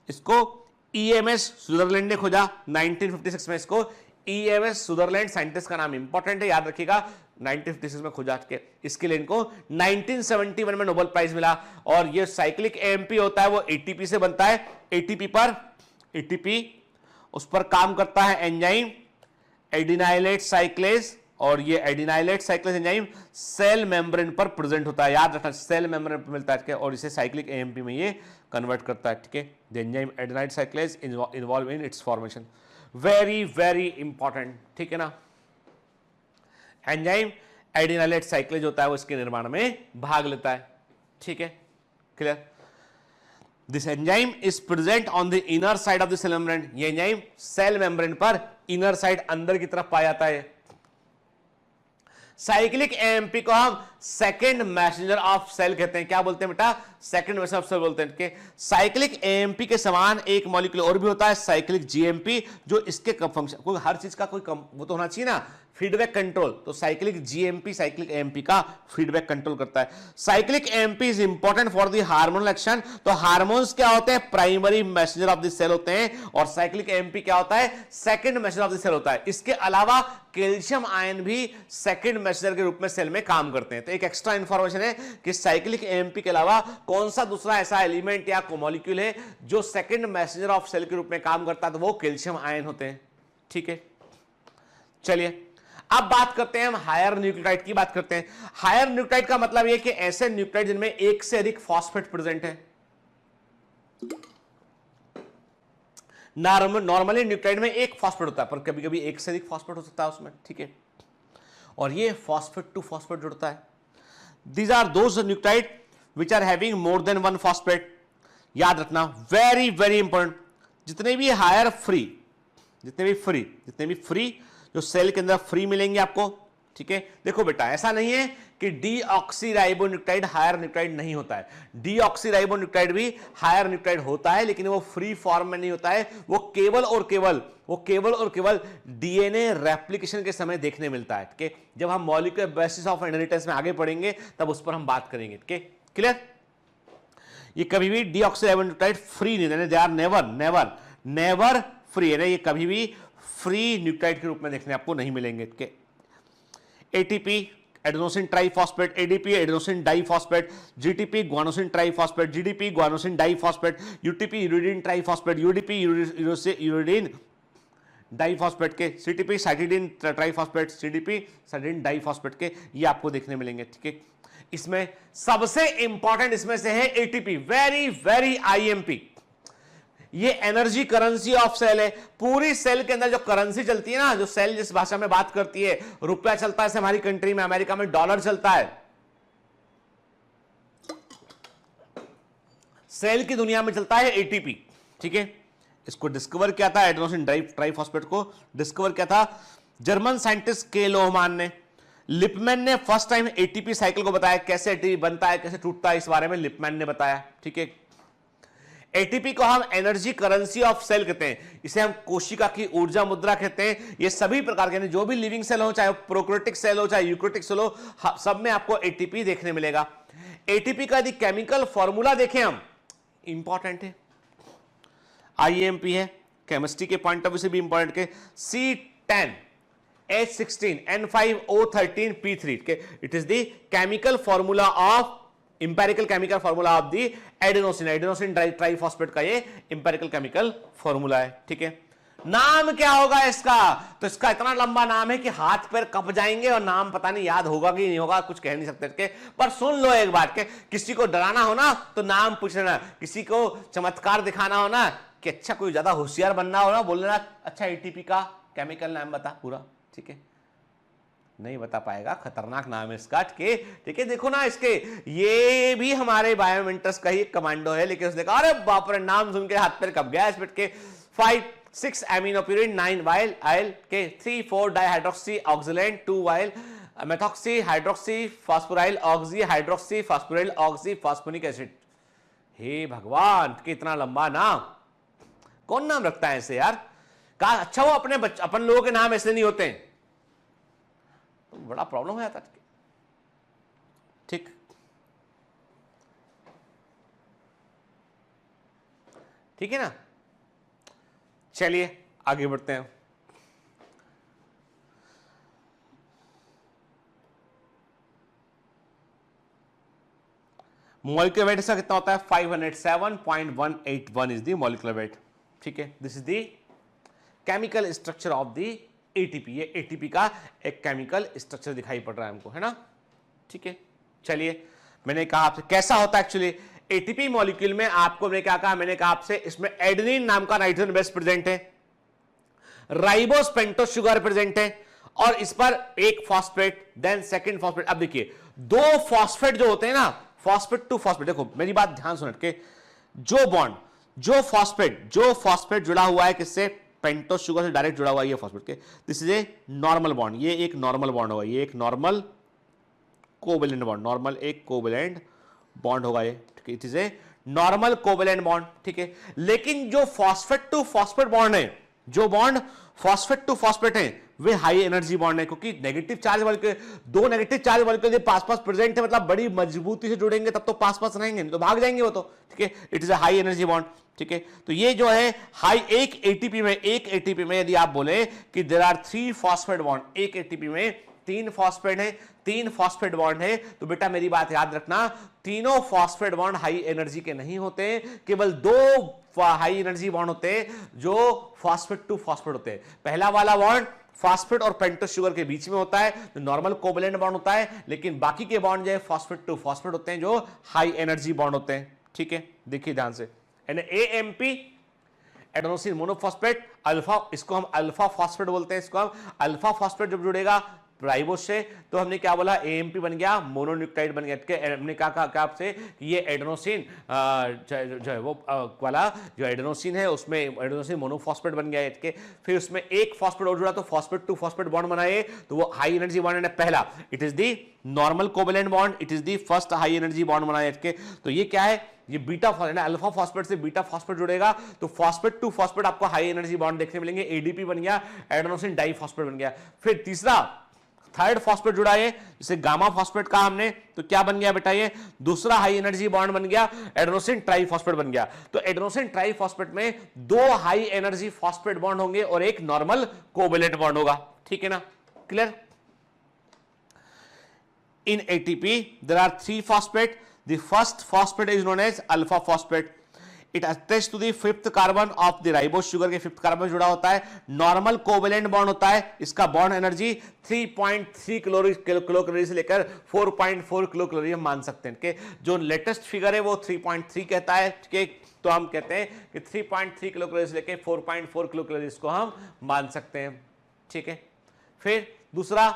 इसको ईएमएस सुदरलैंड ने खोजा 1956 में। इसको ईएमएस सुदरलैंड साइंटिस्ट का नाम इंपॉर्टेंट है, याद रखिएगा, 1956 में खोजा के इसके लिए इनको 1971 में नोबेल प्राइज मिला। और ये साइक्लिक एएमपी होता है वो एटीपी से बनता है। एटीपी उस पर काम करता है एंजाइम एडिनाइलेट साइक्लेज, और ये adenylate cyclase enzyme cell membrane पर प्रेजेंट होता है। याद रखना, सेल मेम्ब्रेन पर मिलता है, और इसे साइक्लिक एएमपी में ये कन्वर्ट करता है, ठीक है। The enzyme adenylate साइक्लेज involve in its formation, very very important, ठीक है ना। एंजाइम एडिनाइलेट साइक्लेज होता है वो इसके निर्माण में भाग लेता है, ठीक है। Clear? This enzyme is present on the inner side of the cell membrane. ये एंजाइम सेल मेम्ब्रेन पर इनर साइड अंदर की तरफ पाया जाता है। साइक्लिक एएमपी को हम सेकंड मैसेंजर ऑफ सेल कहते हैं। क्या बोलते हैं बेटा? सेकंड मैसेंजर ऑफ सेल बोलते हैं। कि साइक्लिक एएमपी के समान एक मॉलिक्यूल और भी होता है, साइक्लिक जीएमपी, जो इसके फंक्शन, कोई हर चीज का कोई वो तो होना चाहिए ना, फीडबैक कंट्रोल। तो साइक्लिक जीएमपी साइक्लिक एएमपी का फीडबैक कंट्रोल करता है। Cyclic AMP is important for the hormonal action. तो हार्मोन्स क्या होते हैं? Primary messenger of the cell होते हैं, और साइक्लिक एएमपी क्या होता है? Second messenger of the cell होता है। इसके अलावा कैल्शियम आयन भी सेकंड मैसेंजर के रूप में सेल में काम करते हैं। तो एक एक्स्ट्रा इंफॉर्मेशन है कि साइक्लिक एएमपी के अलावा कौन सा दूसरा ऐसा एलिमेंट या मॉलिक्यूल है जो सेकंड मैसेंजर ऑफ सेल के रूप में काम करता है, तो वो कैल्शियम आयन होते हैं, ठीक है। चलिए अब बात करते हैं हम हायर न्यूक्लियोटाइड की बात करते हैं। हायर न्यूक्लियोटाइड का मतलब यह कि ऐसे न्यूक्लियोटाइड जिनमें एक से अधिक फॉस्फेट प्रेजेंट है। नॉर्मली न्यूक्लियोटाइड में एक फॉस्फेट होता है, पर कभी कभी एक से अधिक फॉस्फेट हो सकता है उसमें, ठीक है, और ये फॉस्फेट टू फॉस्फेट जुड़ता है। These are those nucleotide which are having more than one phosphate. याद रखना, वेरी वेरी इंपॉर्टेंट, जितने भी हायर फ्री, जितने भी फ्री जो सेल के अंदर फ्री मिलेंगे आपको, ठीक है। देखो बेटा, ऐसा नहीं है कि डीऑक्सीराइबोन्यूक्लियोटाइड हायर न्यूक्लियोटाइड नहीं होता है। डीऑक्सीराइबोन्यूक्लियोटाइड भी हायर न्यूक्लियोटाइड होता है, लेकिन वो फ्री फॉर्म में नहीं होता है। वो केवल और केवल डीएनए रेप्लिकेशन के समय देखने मिलता है, ठीक है। जब हम मॉलिक्यूलर बेसिस ऑफ इनहेरिटेंस में आगे पढ़ेंगे तब उस पर हम बात करेंगे, ठीक है, क्लियर। ये कभी भी डीऑक्सीराइबोन्यूक्लियोटाइड फ्री नहीं है, दे आर नेवर फ्री है ना, ये कभी भी फ्री न्यूक्लियोटाइड के रूप में देखने आपको नहीं मिलेंगे, ठीक है। ATP adenosine triphosphate, ADP adenosine diphosphate, GTP guanosine triphosphate, GDP guanosine diphosphate, UTP uridine triphosphate, UDP uridine diphosphate के, CTP cytidine triphosphate, CDP cytidine diphosphate के, ये आपको देखने मिलेंगे, ठीक है। इसमें सबसे इंपॉर्टेंट इसमें से है एटीपी, वेरी वेरी आईएमपी। ये एनर्जी करेंसी ऑफ सेल है। पूरी सेल के अंदर जो करेंसी चलती है ना, जो सेल जिस भाषा में बात करती है, रुपया चलता है हमारी कंट्री में, अमेरिका में डॉलर चलता है, सेल की दुनिया में चलता है एटीपी, ठीक है। इसको डिस्कवर किया था, एडेनोसिन ट्राइफॉस्फेट को डिस्कवर किया था जर्मन साइंटिस्ट के लोहमान ने। लिपमैन ने फर्स्ट टाइम एटीपी साइकिल को बताया, कैसे एटीपी बनता है, कैसे टूटता है, इस बारे में लिपमैन ने बताया, ठीक है। एटीपी को हम एनर्जी करेंसी ऑफ सेल कहते हैं, इसे हम कोशिका की ऊर्जा मुद्रा कहते हैं। ये सभी प्रकार के जो भी लिविंग सेल हो, चाहे प्रोकैरियोटिक सेल हो, चाहे यूकैरियोटिक सेल हो, सब में आपको एटीपी देखने मिलेगा। एटीपी का यदि केमिकल फॉर्मूला देखें हम, इंपॉर्टेंट है, आईएमपी है, केमिस्ट्री के पॉइंट ऑफ व्यू से भी इंपॉर्टेंट है, C10 H16 N5O13 P3, it is the chemical formula of empirical chemical formula of the adenosine triphosphate का ये इंपेरिकल केमिकल फॉर्मूला है, ठीक है। नाम क्या होगा इसका? तो इसका इतना लंबा नाम है कि हाथ पैर कप जाएंगे और नाम पता नहीं याद होगा कि नहीं होगा, कुछ कह नहीं सकते, ठीक है। पर सुन लो एक बात, के किसी को डराना हो ना तो नाम पूछ लेना, किसी को चमत्कार दिखाना हो ना कि अच्छा कोई ज्यादा होशियार बनना हो ना, बोल लेना अच्छा एटीपी का केमिकल नाम बता पूरा, ठीक है। नहीं बता पाएगा, खतरनाक नाम है इसका, ठीक है। देखो ना इसके, ये भी हमारे बायोमेंटस का ही कमांडो है, लेकिन उसने कहा अरे बाप रे, नाम सुन के हाथ पैर कब गया इस पेट के। 5-6 एमिनोप्यूरिन, 9 वाइल आयल के, 3-4 dihydroxy oxolan, 2 yl methoxy hydroxy phosphoryl oxy hydroxy phosphoryl oxy phosphonic acid. हे भगवान, कितना लंबा नाम, कौन नाम रखता है ऐसे यार? कहा अच्छा वो अपन लोगों के नाम ऐसे नहीं होते हैं, तो बड़ा प्रॉब्लम हो जाता है, ठीक। ठीक है ना, चलिए आगे बढ़ते हैं। मॉलिक्यूलर वेट इसका कितना होता है? 507.181 इज द मॉलिक्यूलर वेट, ठीक है। This is the chemical structure of the ATP. ये एटीपी का एक केमिकल स्ट्रक्चर दिखाई पड़ रहा है हमको, है ना, ठीक है। चलिए, मैंने कहा आपसे कैसा होता है एक्चुअली एटीपी मॉलिक्यूल में, आपको मैंने क्या कहा, मैंने कहा आपसे इसमें एडेनिन नाम का नाइट्रोजन बेस प्रेजेंट है, राइबोस पेंटोस शुगर प्रेजेंट है, और इस पर एक फॉस्फेट, देन सेकंड फॉस्फेट। अब देखिए, दो फॉस्फेट जो होते हैं ना, फॉस्फेट टू फॉस्फेट, देखो मेरी बात ध्यान सुन के, जो बॉन्ड, जो फॉस्फेट जुड़ा हुआ है किससे? पेंटोस शुगर से डायरेक्ट जुड़ा हुआ है ये फॉस्फेट के, this is a normal bond, ये एक नॉर्मल बॉन्ड होगा, ये एक नॉर्मल कोवेलेंट बॉन्ड, नॉर्मल एक कोवेलेंट बॉन्ड होगा ये, ठीक है। It is a normal covalent bond, ठीक है। लेकिन जो फॉस्फेट टू फॉस्फेट बॉन्ड है, जो बॉन्ड फॉस्फेट टू फॉस्फेट है, वे हाई एनर्जी बॉन्ड है, क्योंकि नेगेटिव चार्ज मॉलिक्यूल, दो नेगेटिव चार्ज मॉलिक्यूल पास पास प्रेजेंट है, मतलब बड़ी मजबूती से जुड़ेंगे तब तो पास पास रहेंगे, नहीं तो भाग जाएंगे वो तो, ठीक है। It is a high energy bond, ठीक है। तो ये जो है हाई, एक एटीपी में यदि आप बोले कि देयर आर 3 फॉस्फेट बॉन्ड, एक एटीपी में 3 फॉस्फेट है, 3 फॉस्फेट बॉन्ड है, तो बेटा मेरी बात याद रखना, तीनों फॉस्फेट बॉन्ड हाई एनर्जी के नहीं होते, केवल 2 हाई एनर्जी बॉन्ड होते हैं जो फॉस्फेट टू फॉस्फेट होते हैं। पहला वाला बॉन्ड फॉस्फेट और पेंटोस शुगर के बीच में होता है, जो नॉर्मल कोवेलेंट बॉन्ड होता है, लेकिन बाकी के बॉन्ड जो है फॉस्फेट टू फॉस्फेट होते हैं, जो हाई एनर्जी बॉन्ड होते हैं। ठीक है, देखिए ध्यान से, एएमपी एडेनोसिन मोनोफॉस्फेट अल्फा, इसको हम अल्फा फॉस्फेट बोलते हैं, इसको हम अल्फा फॉस्फेट जब जुड़ेगा राइबोस से तो हमने क्या बोला, एएमपी बन गया, मोनोन्यूक्लियोटाइड बन गया। हमने कहा आपसे कि ये एडेनोसिन जो है वो वाला जो एडेनोसिन है उसमें एडेनोसिन मोनोफॉस्फेट बन गया इसके, फिर उसमें एक फॉस्फेट और जुड़ा तो फॉस्फेट टू फॉस्फेट बॉन्ड बनाए, तो वो हाई एनर्जी बॉन्ड है पहला, it is the normal covalent bond, it is the first high energy bond बनाए इसके। तो ये क्या है, ये बीटा अल्फा फॉस्फेट से बीटा फॉस्फेट जुड़ेगा तो फॉस्फेट टू फॉस्फेट आपको हाई एनर्जी बॉन्ड देखने मिलेंगे, एडीपी बन गया, एडेनोसिन डाइफॉस्फेट बन गया। फिर तीसरा थर्ड फॉस्फेट जुड़ा है, जिसे गामा फॉस्फेट कहा हमने, तो क्या बन गया बेटा, ये दूसरा हाई एनर्जी बॉन्ड बन गया, एडेनोसिन ट्राइफॉस्फेट बन गया। तो एडेनोसिन ट्राइफॉस्फेट में दो हाई एनर्जी फॉस्फेट बॉन्ड होंगे और एक नॉर्मल कोवेलेंट बॉन्ड होगा। ठीक है ना, clear. In ATP, there are 3 phosphate. The first phosphate is known as alpha phosphate. It attaches to the 5th carbon of the ribose sugar के 5th carbon जुड़ा होता है, नॉर्मल कोवेलेंट बॉन्ड होता है, इसका बॉन्ड एनर्जी 3.3 किलो कैलोरी से लेकर 4.4 kilo calorie हम मान सकते हैं कि जो लेटेस्ट फिगर है वो 3.3 कहता है कि, तो हम कहते हैं कि 3.3 किलो कैलोरी से लेकर 4.4 किलो कैलोरी इसको हम मान सकते हैं। ठीक है, फिर दूसरा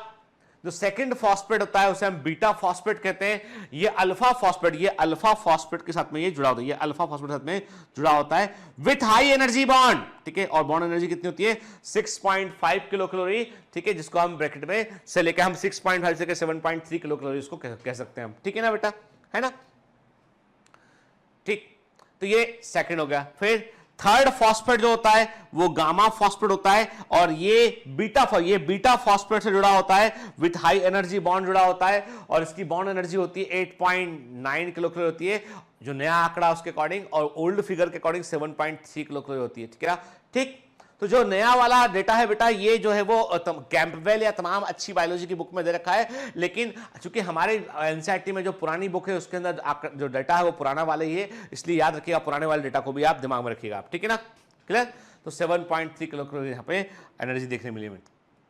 जो सेकंड फॉस्फेट होता है उसे हम बीटा फॉस्फेट कहते हैं। ये अल्फा फॉस्फेट के साथ में ये जुड़ा होता है, ये अल्फा फॉस्फेट के साथ में जुड़ा होता है विथ हाई एनर्जी बॉन्ड। ठीक है, और बॉन्ड एनर्जी कितनी होती है, 6.5 किलो कैलोरी। ठीक है, जिसको हम ब्रैकेट में से लेकर हम 6.5 से 7.3 किलो कैलोरी इसको कह सकते हैं हम। ठीक है ना बेटा, है ना, ठीक। तो ये सेकंड हो गया। फिर थर्ड फॉस्फेट जो होता है वो गामा फॉस्फेट होता है, और ये बीटा फॉस्फेट से जुड़ा होता है, विथ हाई एनर्जी बॉन्ड जुड़ा होता है, और इसकी बॉन्ड एनर्जी होती है 8.9 किलो कैलोरी होती है, जो नया आंकड़ा उसके अकॉर्डिंग, और ओल्ड फिगर के अकॉर्डिंग 7.3 किलो कैलोरी होती है। ठीक है, ठीक। तो जो नया वाला डेटा है बेटा, ये जो है वो कैंपबेल या तमाम अच्छी बायोलॉजी की बुक में दे रखा है, लेकिन चूंकि हमारे एनसीईआरटी में जो पुरानी बुक है उसके अंदर जो डेटा है वो पुराना वाला ही है, इसलिए याद रखिएगा पुराने वाले डेटा को भी आप दिमाग में रखिएगा आप। ठीक है ना, क्लियर। तो 7.3 किलो कैलोरी यहाँ पे एनर्जी देखने मिली है,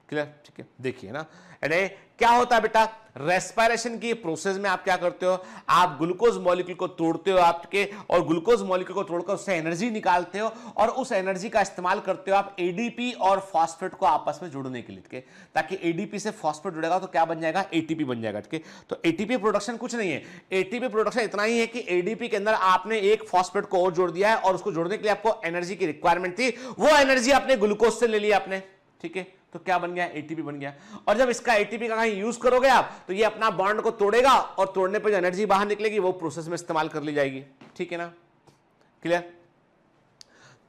क्लियर। ठीक है, देखिए ना, अरे क्या होता है बेटा, रेस्पिरेशन की प्रोसेस में आप क्या करते हो, आप ग्लूकोज मॉलिक्यूल को तोड़ते हो आपके, और ग्लूकोज मॉलिक्यूल को तोड़कर उससे एनर्जी निकालते हो, और उस एनर्जी का इस्तेमाल करते हो आप एडीपी और फॉस्फेट को आपस में जोड़ने के लिए, ताकि एडीपी से फॉस्फेट जुड़ेगा तो क्या बन जाएगा, एटीपी बन जाएगा। ठीक है, तो एटीपी प्रोडक्शन कुछ नहीं है, एटीपी प्रोडक्शन इतना ही है कि एडीपी के अंदर आपने एक फॉस्फेट को और जोड़ दिया है, और उसको जोड़ने के लिए आपको एनर्जी की रिक्वायरमेंट थी, वो एनर्जी आपने ग्लूकोज से ले लिया आपने। ठीक है, तो क्या बन गया, एटीपी बन गया। और जब इसका एटीपी का कहीं यूज करोगे आप, तो ये अपना बॉन्ड को तोड़ेगा, और तोड़ने पे जो एनर्जी बाहर निकलेगी वो प्रोसेस में इस्तेमाल कर ली जाएगी। ठीक है ना, क्लियर।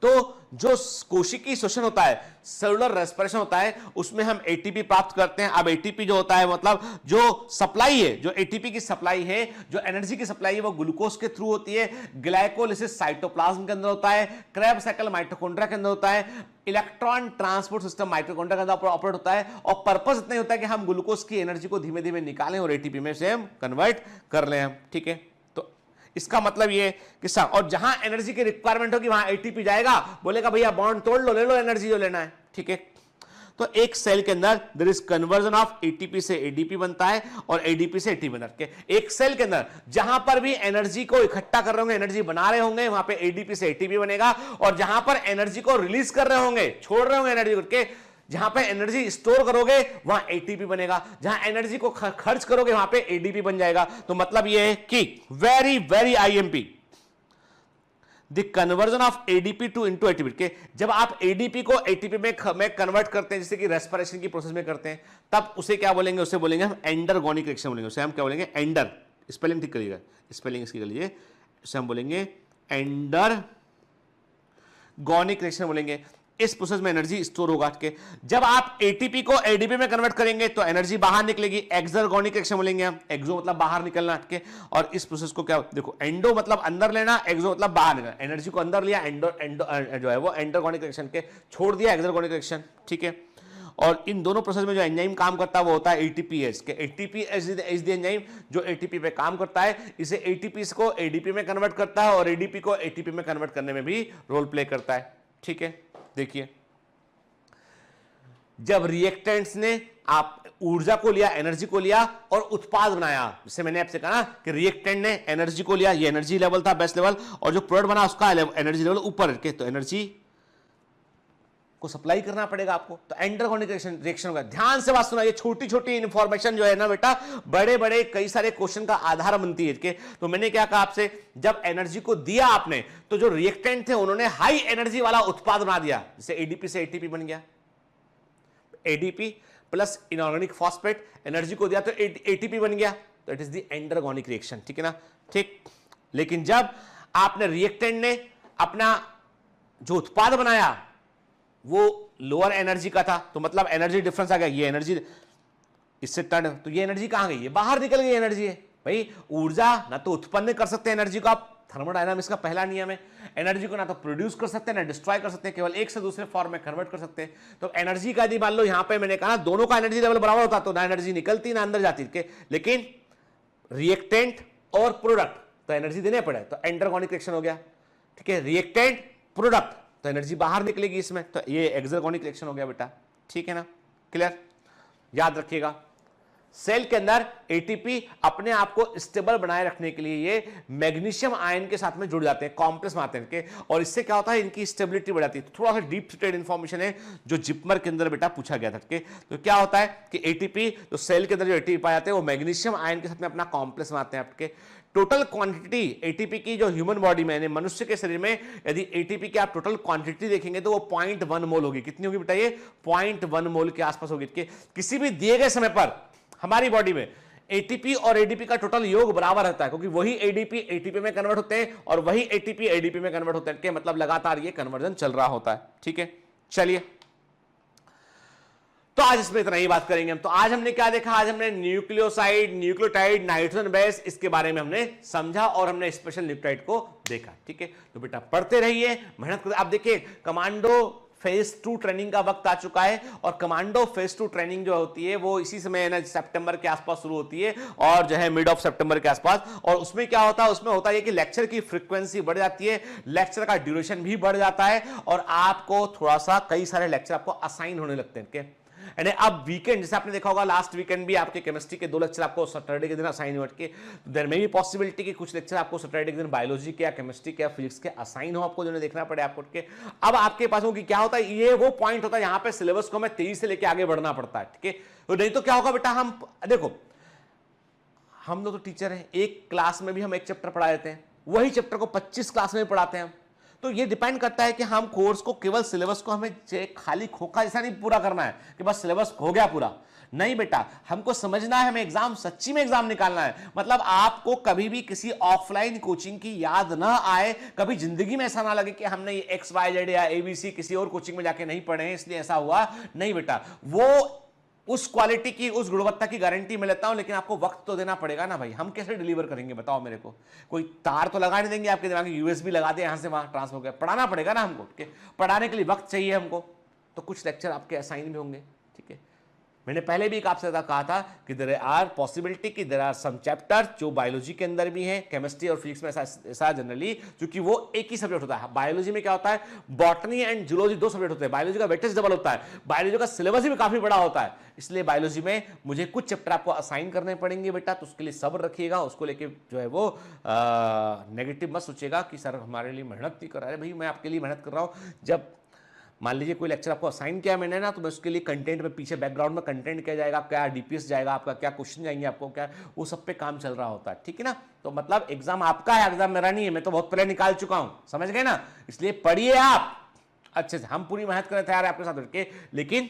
तो जो कोशिकीय श्वसन होता है, सेलुलर रेस्पिरेशन होता है, उसमें हम एटीपी प्राप्त करते हैं। अब एटीपी जो होता है, मतलब जो सप्लाई है, जो एटीपी की सप्लाई है, जो एनर्जी की सप्लाई है, वो ग्लूकोज के थ्रू होती है। ग्लाइकोलिसिस साइटोप्लाज्म के अंदर होता है, क्रेब साइकिल माइटोकॉन्ड्रिया के अंदर होता है, इलेक्ट्रॉन ट्रांसपोर्ट सिस्टम माइटोकॉन्ड्रिया के अंदर ऑपरेट होता है, और पर्पस इतना ही होता है कि हम ग्लूकोज की एनर्जी को धीमे धीमे निकालें और एटीपी में से हम कन्वर्ट कर लें हम। ठीक है, इसका मतलब ये कि और जहां एनर्जी की रिक्वायरमेंट होगी वहां एटीपी जाएगा, बोलेगा भैया बॉन्ड तोड़ लो, ले लो एनर्जी जो लेना है। ठीक है, तो एक सेल के अंदर there is conversion of ATP से एडीपी बनता है, और एडीपी से एटीपी बनता है। एक सेल के अंदर जहां पर भी एनर्जी को इकट्ठा कर रहे होंगे, एनर्जी बना रहे होंगे, वहां पे एडीपी से एटीपी बनेगा, और जहां पर एनर्जी को रिलीज कर रहे होंगे, छोड़ रहे होंगे एनर्जी करके, जहां पे एनर्जी स्टोर करोगे वहां एटीपी बनेगा, जहां एनर्जी को खर्च करोगे वहां पे एडीपी बन जाएगा। तो मतलब ये है कि very IMP, the conversion of ADP to into ATP, के जब आप एडीपी को एटीपी में कन्वर्ट करते हैं, जैसे कि रेस्पिरेशन की प्रोसेस में करते हैं, तब उसे क्या बोलेंगे, उसे बोलेंगे हम एंडरगोनिक रिएक्शन बोलेंगे। उसे हम क्या बोलेंगे, एंडर, स्पेलिंग ठीक करिएगा, स्पेलिंग इसकी कर लीजिए, उसे हम बोलेंगे एंडरगोनिक रिएक्शन बोलेंगे। इस प्रोसेस में एनर्जी स्टोर होगा के जब आप एटीपी को एडीपी में कन्वर्ट करेंगे तो एनर्जी बाहर निकलेगी, एक्सर्गोनिक रिएक्शन बोलेंगे हम। एक्सो मतलब बाहर निकलना के, और इस प्रोसेस को क्या देखो, एंडो मतलब अंदर लेना, एक्सो मतलब बाहर निकलना। एनर्जी को अंदर लिया, एंडो जो है वो एंडरगोनिक रिएक्शन के, छोड़ दिया एक्सर्गोनिक रिएक्शन। ठीक है, और इन दोनों प्रोसेस में जो एंजाइम काम करता है वो होता है एटीपीएस के। एटीपीएस इज द एंजाइम जो एटीपी पे काम करता है, इसे एटीपी को एडीपी में कन्वर्ट करता है, और एडीपी को एटीपी में कन्वर्ट करने में भी रोल प्ले करता है। ठीक है, देखिए जब रिएक्टेंट्स ने आप ऊर्जा को लिया, एनर्जी को लिया और उत्पाद बनाया। जैसे मैंने आपसे कहा ना कि रिएक्टेंट ने एनर्जी को लिया, ये एनर्जी लेवल था बेस्ट लेवल, और जो प्रोडक्ट बना उसका एनर्जी लेवल ऊपर के, तो एनर्जी को सप्लाई करना पड़ेगा आपको, तो एंडरगोनिक रिएक्शन होगा। ध्यान से बात सुना, ये छोटी छोटी इंफॉर्मेशन जो है ना बेटा, बड़े बड़े कई सारे क्वेश्चन का आधार बनती है के। तो मैंने क्या कहा आपसे, जब एनर्जी को दिया आपने, तो जो रिएक्टेंट थे उन्होंने हाई एनर्जी वाला उत्पाद बना दिया, जैसे एडीपी से एटीपी बन गया, ADP plus inorganic phosphate, energy को दिया तो एटीपी बन गया, तो it is the endergonic reaction, ठीक है ना। ठीक, लेकिन जब आपने रिएक्टेंट ने अपना जो उत्पाद बनाया वो लोअर एनर्जी का था, तो मतलब एनर्जी डिफरेंस आ गया, ये एनर्जी इससे टर्न, तो ये एनर्जी कहां गई, ये बाहर निकल गई एनर्जी है भाई। ऊर्जा ना तो उत्पन्न कर सकते हैं एनर्जी को आप, थर्मोडायनामिक्स का पहला नियम है, एनर्जी को ना तो प्रोड्यूस कर सकते हैं ना डिस्ट्रॉय कर सकते हैं, केवल एक से दूसरे फॉर्म में कन्वर्ट कर सकते हैं। तो एनर्जी का यदि मान लो यहां पे मैंने कहा दोनों का एनर्जी लेवल बराबर होता तो ना एनर्जी निकलती ना अंदर जाती के, लेकिन रिएक्टेंट और प्रोडक्ट तो एनर्जी देने पड़े, तो एंडरगोनिक रिएक्शन हो गया, ठीक है। रिएक्टेंट प्रोडक्ट तो एनर्जी बाहर निकलेगी इसमें, तो ये एक्सर्गोनिक रिएक्शन हो गया बेटा, ठीक है ना, क्लियर। याद रखिएगा, सेल के अंदर एटीपी अपने आप को स्टेबल बनाए रखने के लिए ये मैग्नीशियम आयन के साथ में जुड़ जाते हैं, कॉम्प्लेक्स में आते हैं इनके, और इससे क्या होता है, इनकी स्टेबिलिटी बढ़ जाती है। तो थोड़ा सा डीप सीटेड इंफॉर्मेशन है जो जिपमर के अंदर बेटा पूछा गया था, ठीक है। तो क्या होता है कि एटीपी, तो सेल के अंदर जो एटीपी पाए जाते हैं वो मैग्नीशियम आयन के साथ में अपना कॉम्प्लेक्स में आते हैं आपके। टोटल क्वांटिटी एटीपी की जो ह्यूमन बॉडी में, यानी मनुष्य के शरीर में यदि एटीपी की आप टोटल क्वांटिटी देखेंगे तो वो 0.1 मोल होगी। कितनी होगी बेटा, ये 0.1 मोल के आसपास होगी। किसी भी दिए गए समय पर हमारी बॉडी में एटीपी और एडीपी का टोटल योग बराबर रहता है, क्योंकि वही एडीपी एटीपी में कन्वर्ट होते हैं और वही एटीपी एडीपी में कन्वर्ट होते हैं, मतलब लगातार ये कन्वर्जन चल रहा होता है, ठीक है। चलिए, तो आज इसमें इतना ही बात करेंगे हम। तो आज हमने क्या देखा, आज हमने न्यूक्लियोसाइड, न्यूक्लियोटाइड, नाइट्रोजन बेस, इसके बारे में हमने समझा और हमने स्पेशल न्यूक्लियोटाइड को देखा, ठीक है। तो बेटा पढ़ते रहिए, मेहनत करते। आप देखिए, कमांडो फेज 2 ट्रेनिंग का वक्त आ चुका है, और कमांडो फेज 2 ट्रेनिंग जो होती है वो इसी समय ना सितंबर के आसपास शुरू होती है, और जो है मिड ऑफ सितंबर के आसपास। और उसमें क्या होता है, उसमें होता है कि लेक्चर की फ्रीक्वेंसी बढ़ जाती है, लेक्चर का ड्यूरेशन भी बढ़ जाता है, और आपको थोड़ा सा कई सारे लेक्चर आपको असाइन होने लगते हैं। यानी अब वीकेंड, जैसे आपने देखा होगा लास्ट वीकेंड भी आपके केमिस्ट्री के 2 लेक्चर आपको सैटरडे के दिन असाइन हो के, देयर में भी पॉसिबिलिटी कि कुछ लेक्चर आपको सैटरडे के दिन बायोलॉजी के या केमिस्ट्री के या फिजिक्स के असाइन हो, आपको जो देखना पड़े आपको के। अब आपके पास होगी क्या होता है, ये वो पॉइंट होता है यहाँ पे सिलेबस को हमें तेजी से लेके आगे बढ़ना पड़ता है, ठीक है। तो नहीं तो क्या होगा बेटा, हम देखो हम लोग तो टीचर हैं, एक क्लास में भी हम एक चैप्टर पढ़ा देते हैं, वही चैप्टर को 25 क्लास में पढ़ाते हैं। तो ये डिपेंड करता है कि हम कोर्स को केवल सिलेबस को हमें खाली खोखा जैसा नहीं पूरा करना है कि बस सिलेबस हो गया पूरा, नहीं बेटा, हमको समझना है, हमें एग्जाम सच्ची में एग्जाम निकालना है। मतलब आपको कभी भी किसी ऑफलाइन कोचिंग की याद ना आए, कभी जिंदगी में ऐसा ना लगे कि हमने ये XYZ या ABC किसी और कोचिंग में जाके नहीं पढ़े हैं इसलिए ऐसा हुआ, नहीं बेटा। वो उस क्वालिटी की, उस गुणवत्ता की गारंटी मैं लेता हूं, लेकिन आपको वक्त तो देना पड़ेगा ना भाई। हम कैसे डिलीवर करेंगे बताओ मेरे को, कोई तार तो लगा नहीं देंगे आपके दिमाग में, USB लगा दे यहां से वहां ट्रांसफर हो गया। पढ़ाना पड़ेगा ना हमको, ठीक है। पढ़ाने के लिए वक्त चाहिए हमको, तो कुछ लेक्चर आपके असाइन भी होंगे, ठीक है। मैंने पहले भी एक आपसे कहा था कि देयर आर पॉसिबिलिटी कि देयर आर सम चैप्टर जो बायोलॉजी के अंदर भी हैं, केमिस्ट्री और फिजिक्स में ऐसा जनरली, क्योंकि वो एक ही सब्जेक्ट होता है। बायोलॉजी में क्या होता है, बॉटनी एंड जूलॉजी 2 सब्जेक्ट होते हैं, बायोलॉजी का वेटेज डबल होता है, बायोलॉजी का सिलेबस भी काफी बड़ा होता है, इसलिए बायोलॉजी में मुझे कुछ चैप्टर आपको असाइन करने पड़ेंगे बेटा। तो उसके लिए सब्र रखिएगा, उसको लेके जो है वो नेगेटिव मत सोचिएगा कि सर हमारे लिए मेहनत नहीं कर रहा है। भाई मैं आपके लिए मेहनत कर रहा हूँ। जब मान लीजिए कोई लेक्चर आपको असाइन किया मैंने ना, तो मैं उसके लिए कंटेंट में पीछे बैकग्राउंड में कंटेंट क्या जाएगा, क्या डीपीएस जाएगा, आपका क्या क्वेश्चन जाएंगे, आपको क्या, वो सब पे काम चल रहा होता है, ठीक है ना। तो मतलब एग्जाम आपका है, एग्जाम मेरा नहीं है, मैं तो बहुत पहले निकाल चुका हूं, समझ गए ना। इसलिए पढ़िए आप अच्छे से, हम पूरी मेहनत करने तैयार है आपके साथ बैठके, लेकिन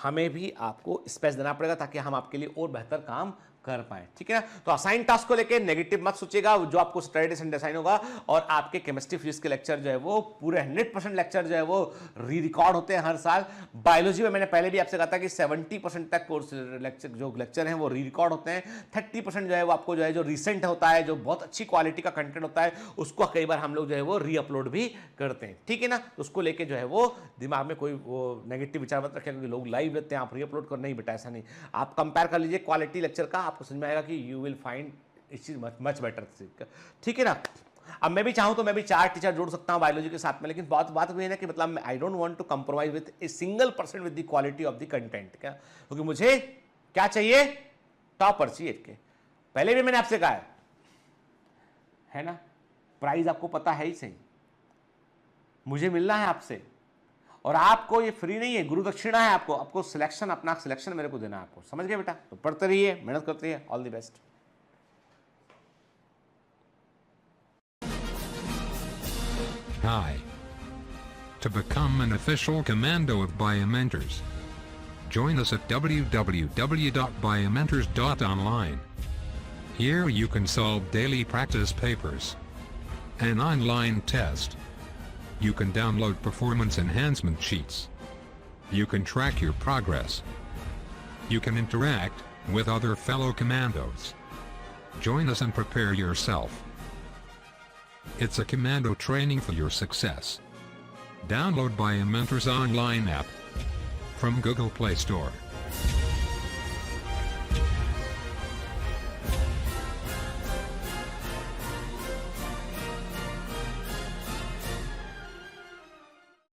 हमें भी आपको स्पेस देना पड़ेगा ताकि हम आपके लिए और बेहतर काम कर पाए, ठीक है ना। तो असाइन टास्क को लेके नेगेटिव मत सोचिएगा, जो आपको सैटरडे संडे असाइन होगा। और आपके केमिस्ट्री फिजिक्स के लेक्चर जो है वो पूरे 100% लेक्चर जो है वो री रिकॉर्ड होते हैं हर साल। बायोलॉजी में मैंने पहले भी आपसे कहा था कि 70% तक कोर्स लेक्चर हैं वो री रिकॉर्ड होते हैं, 30% जो है वो आपको जो है जो रिसेंट होता है, जो बहुत अच्छी क्वालिटी का कंटेंट होता है, उसको कई बार हम लोग जो है वो री अपलोड भी करते हैं, ठीक है ना। तो उसको लेके जो है वो दिमाग में कोई वो नेगेटिव विचार मत रखें क्योंकि लोग लाइव लेते हैं, आप री अपलोड कर, नहीं बेटा ऐसा नहीं। आप कंपेयर कर लीजिए क्वालिटी लेक्चर का, आपको समझ में आएगा कि यू विल फाइंड इस चीज मच बेटर, ठीक है ना। अब मैं भी चाहूं तो मैं भी 4 टीचर जोड़ सकता हूं बायोलॉजी के साथ में, लेकिन बात ये है कि मतलब I don't want to compromise with a single person with the quality of the content. क्या, क्योंकि मुझे क्या चाहिए, टॉपर चाहिए के। पहले भी मैंने आपसे कहा है ना, प्राइस आपको पता है ही सही, मुझे मिलना है आपसे, और आपको ये फ्री नहीं है, गुरु दक्षिणा है आपको, आपको सिलेक्शन, अपना सिलेक्शन मेरे को देना है आपको, समझ गए बेटा? तो पढ़ते रहिए, मेहनत करते रहिए, all the best. Hi. To become an official commando of Biomentors, join us at www.biomentors.online. Here you can solve daily practice papers, an online test. You can download performance enhancement sheets. You can track your progress. You can interact with other fellow commandos. Join us and prepare yourself. It's a commando training for your success. Download Biomentors online app from Google Play Store.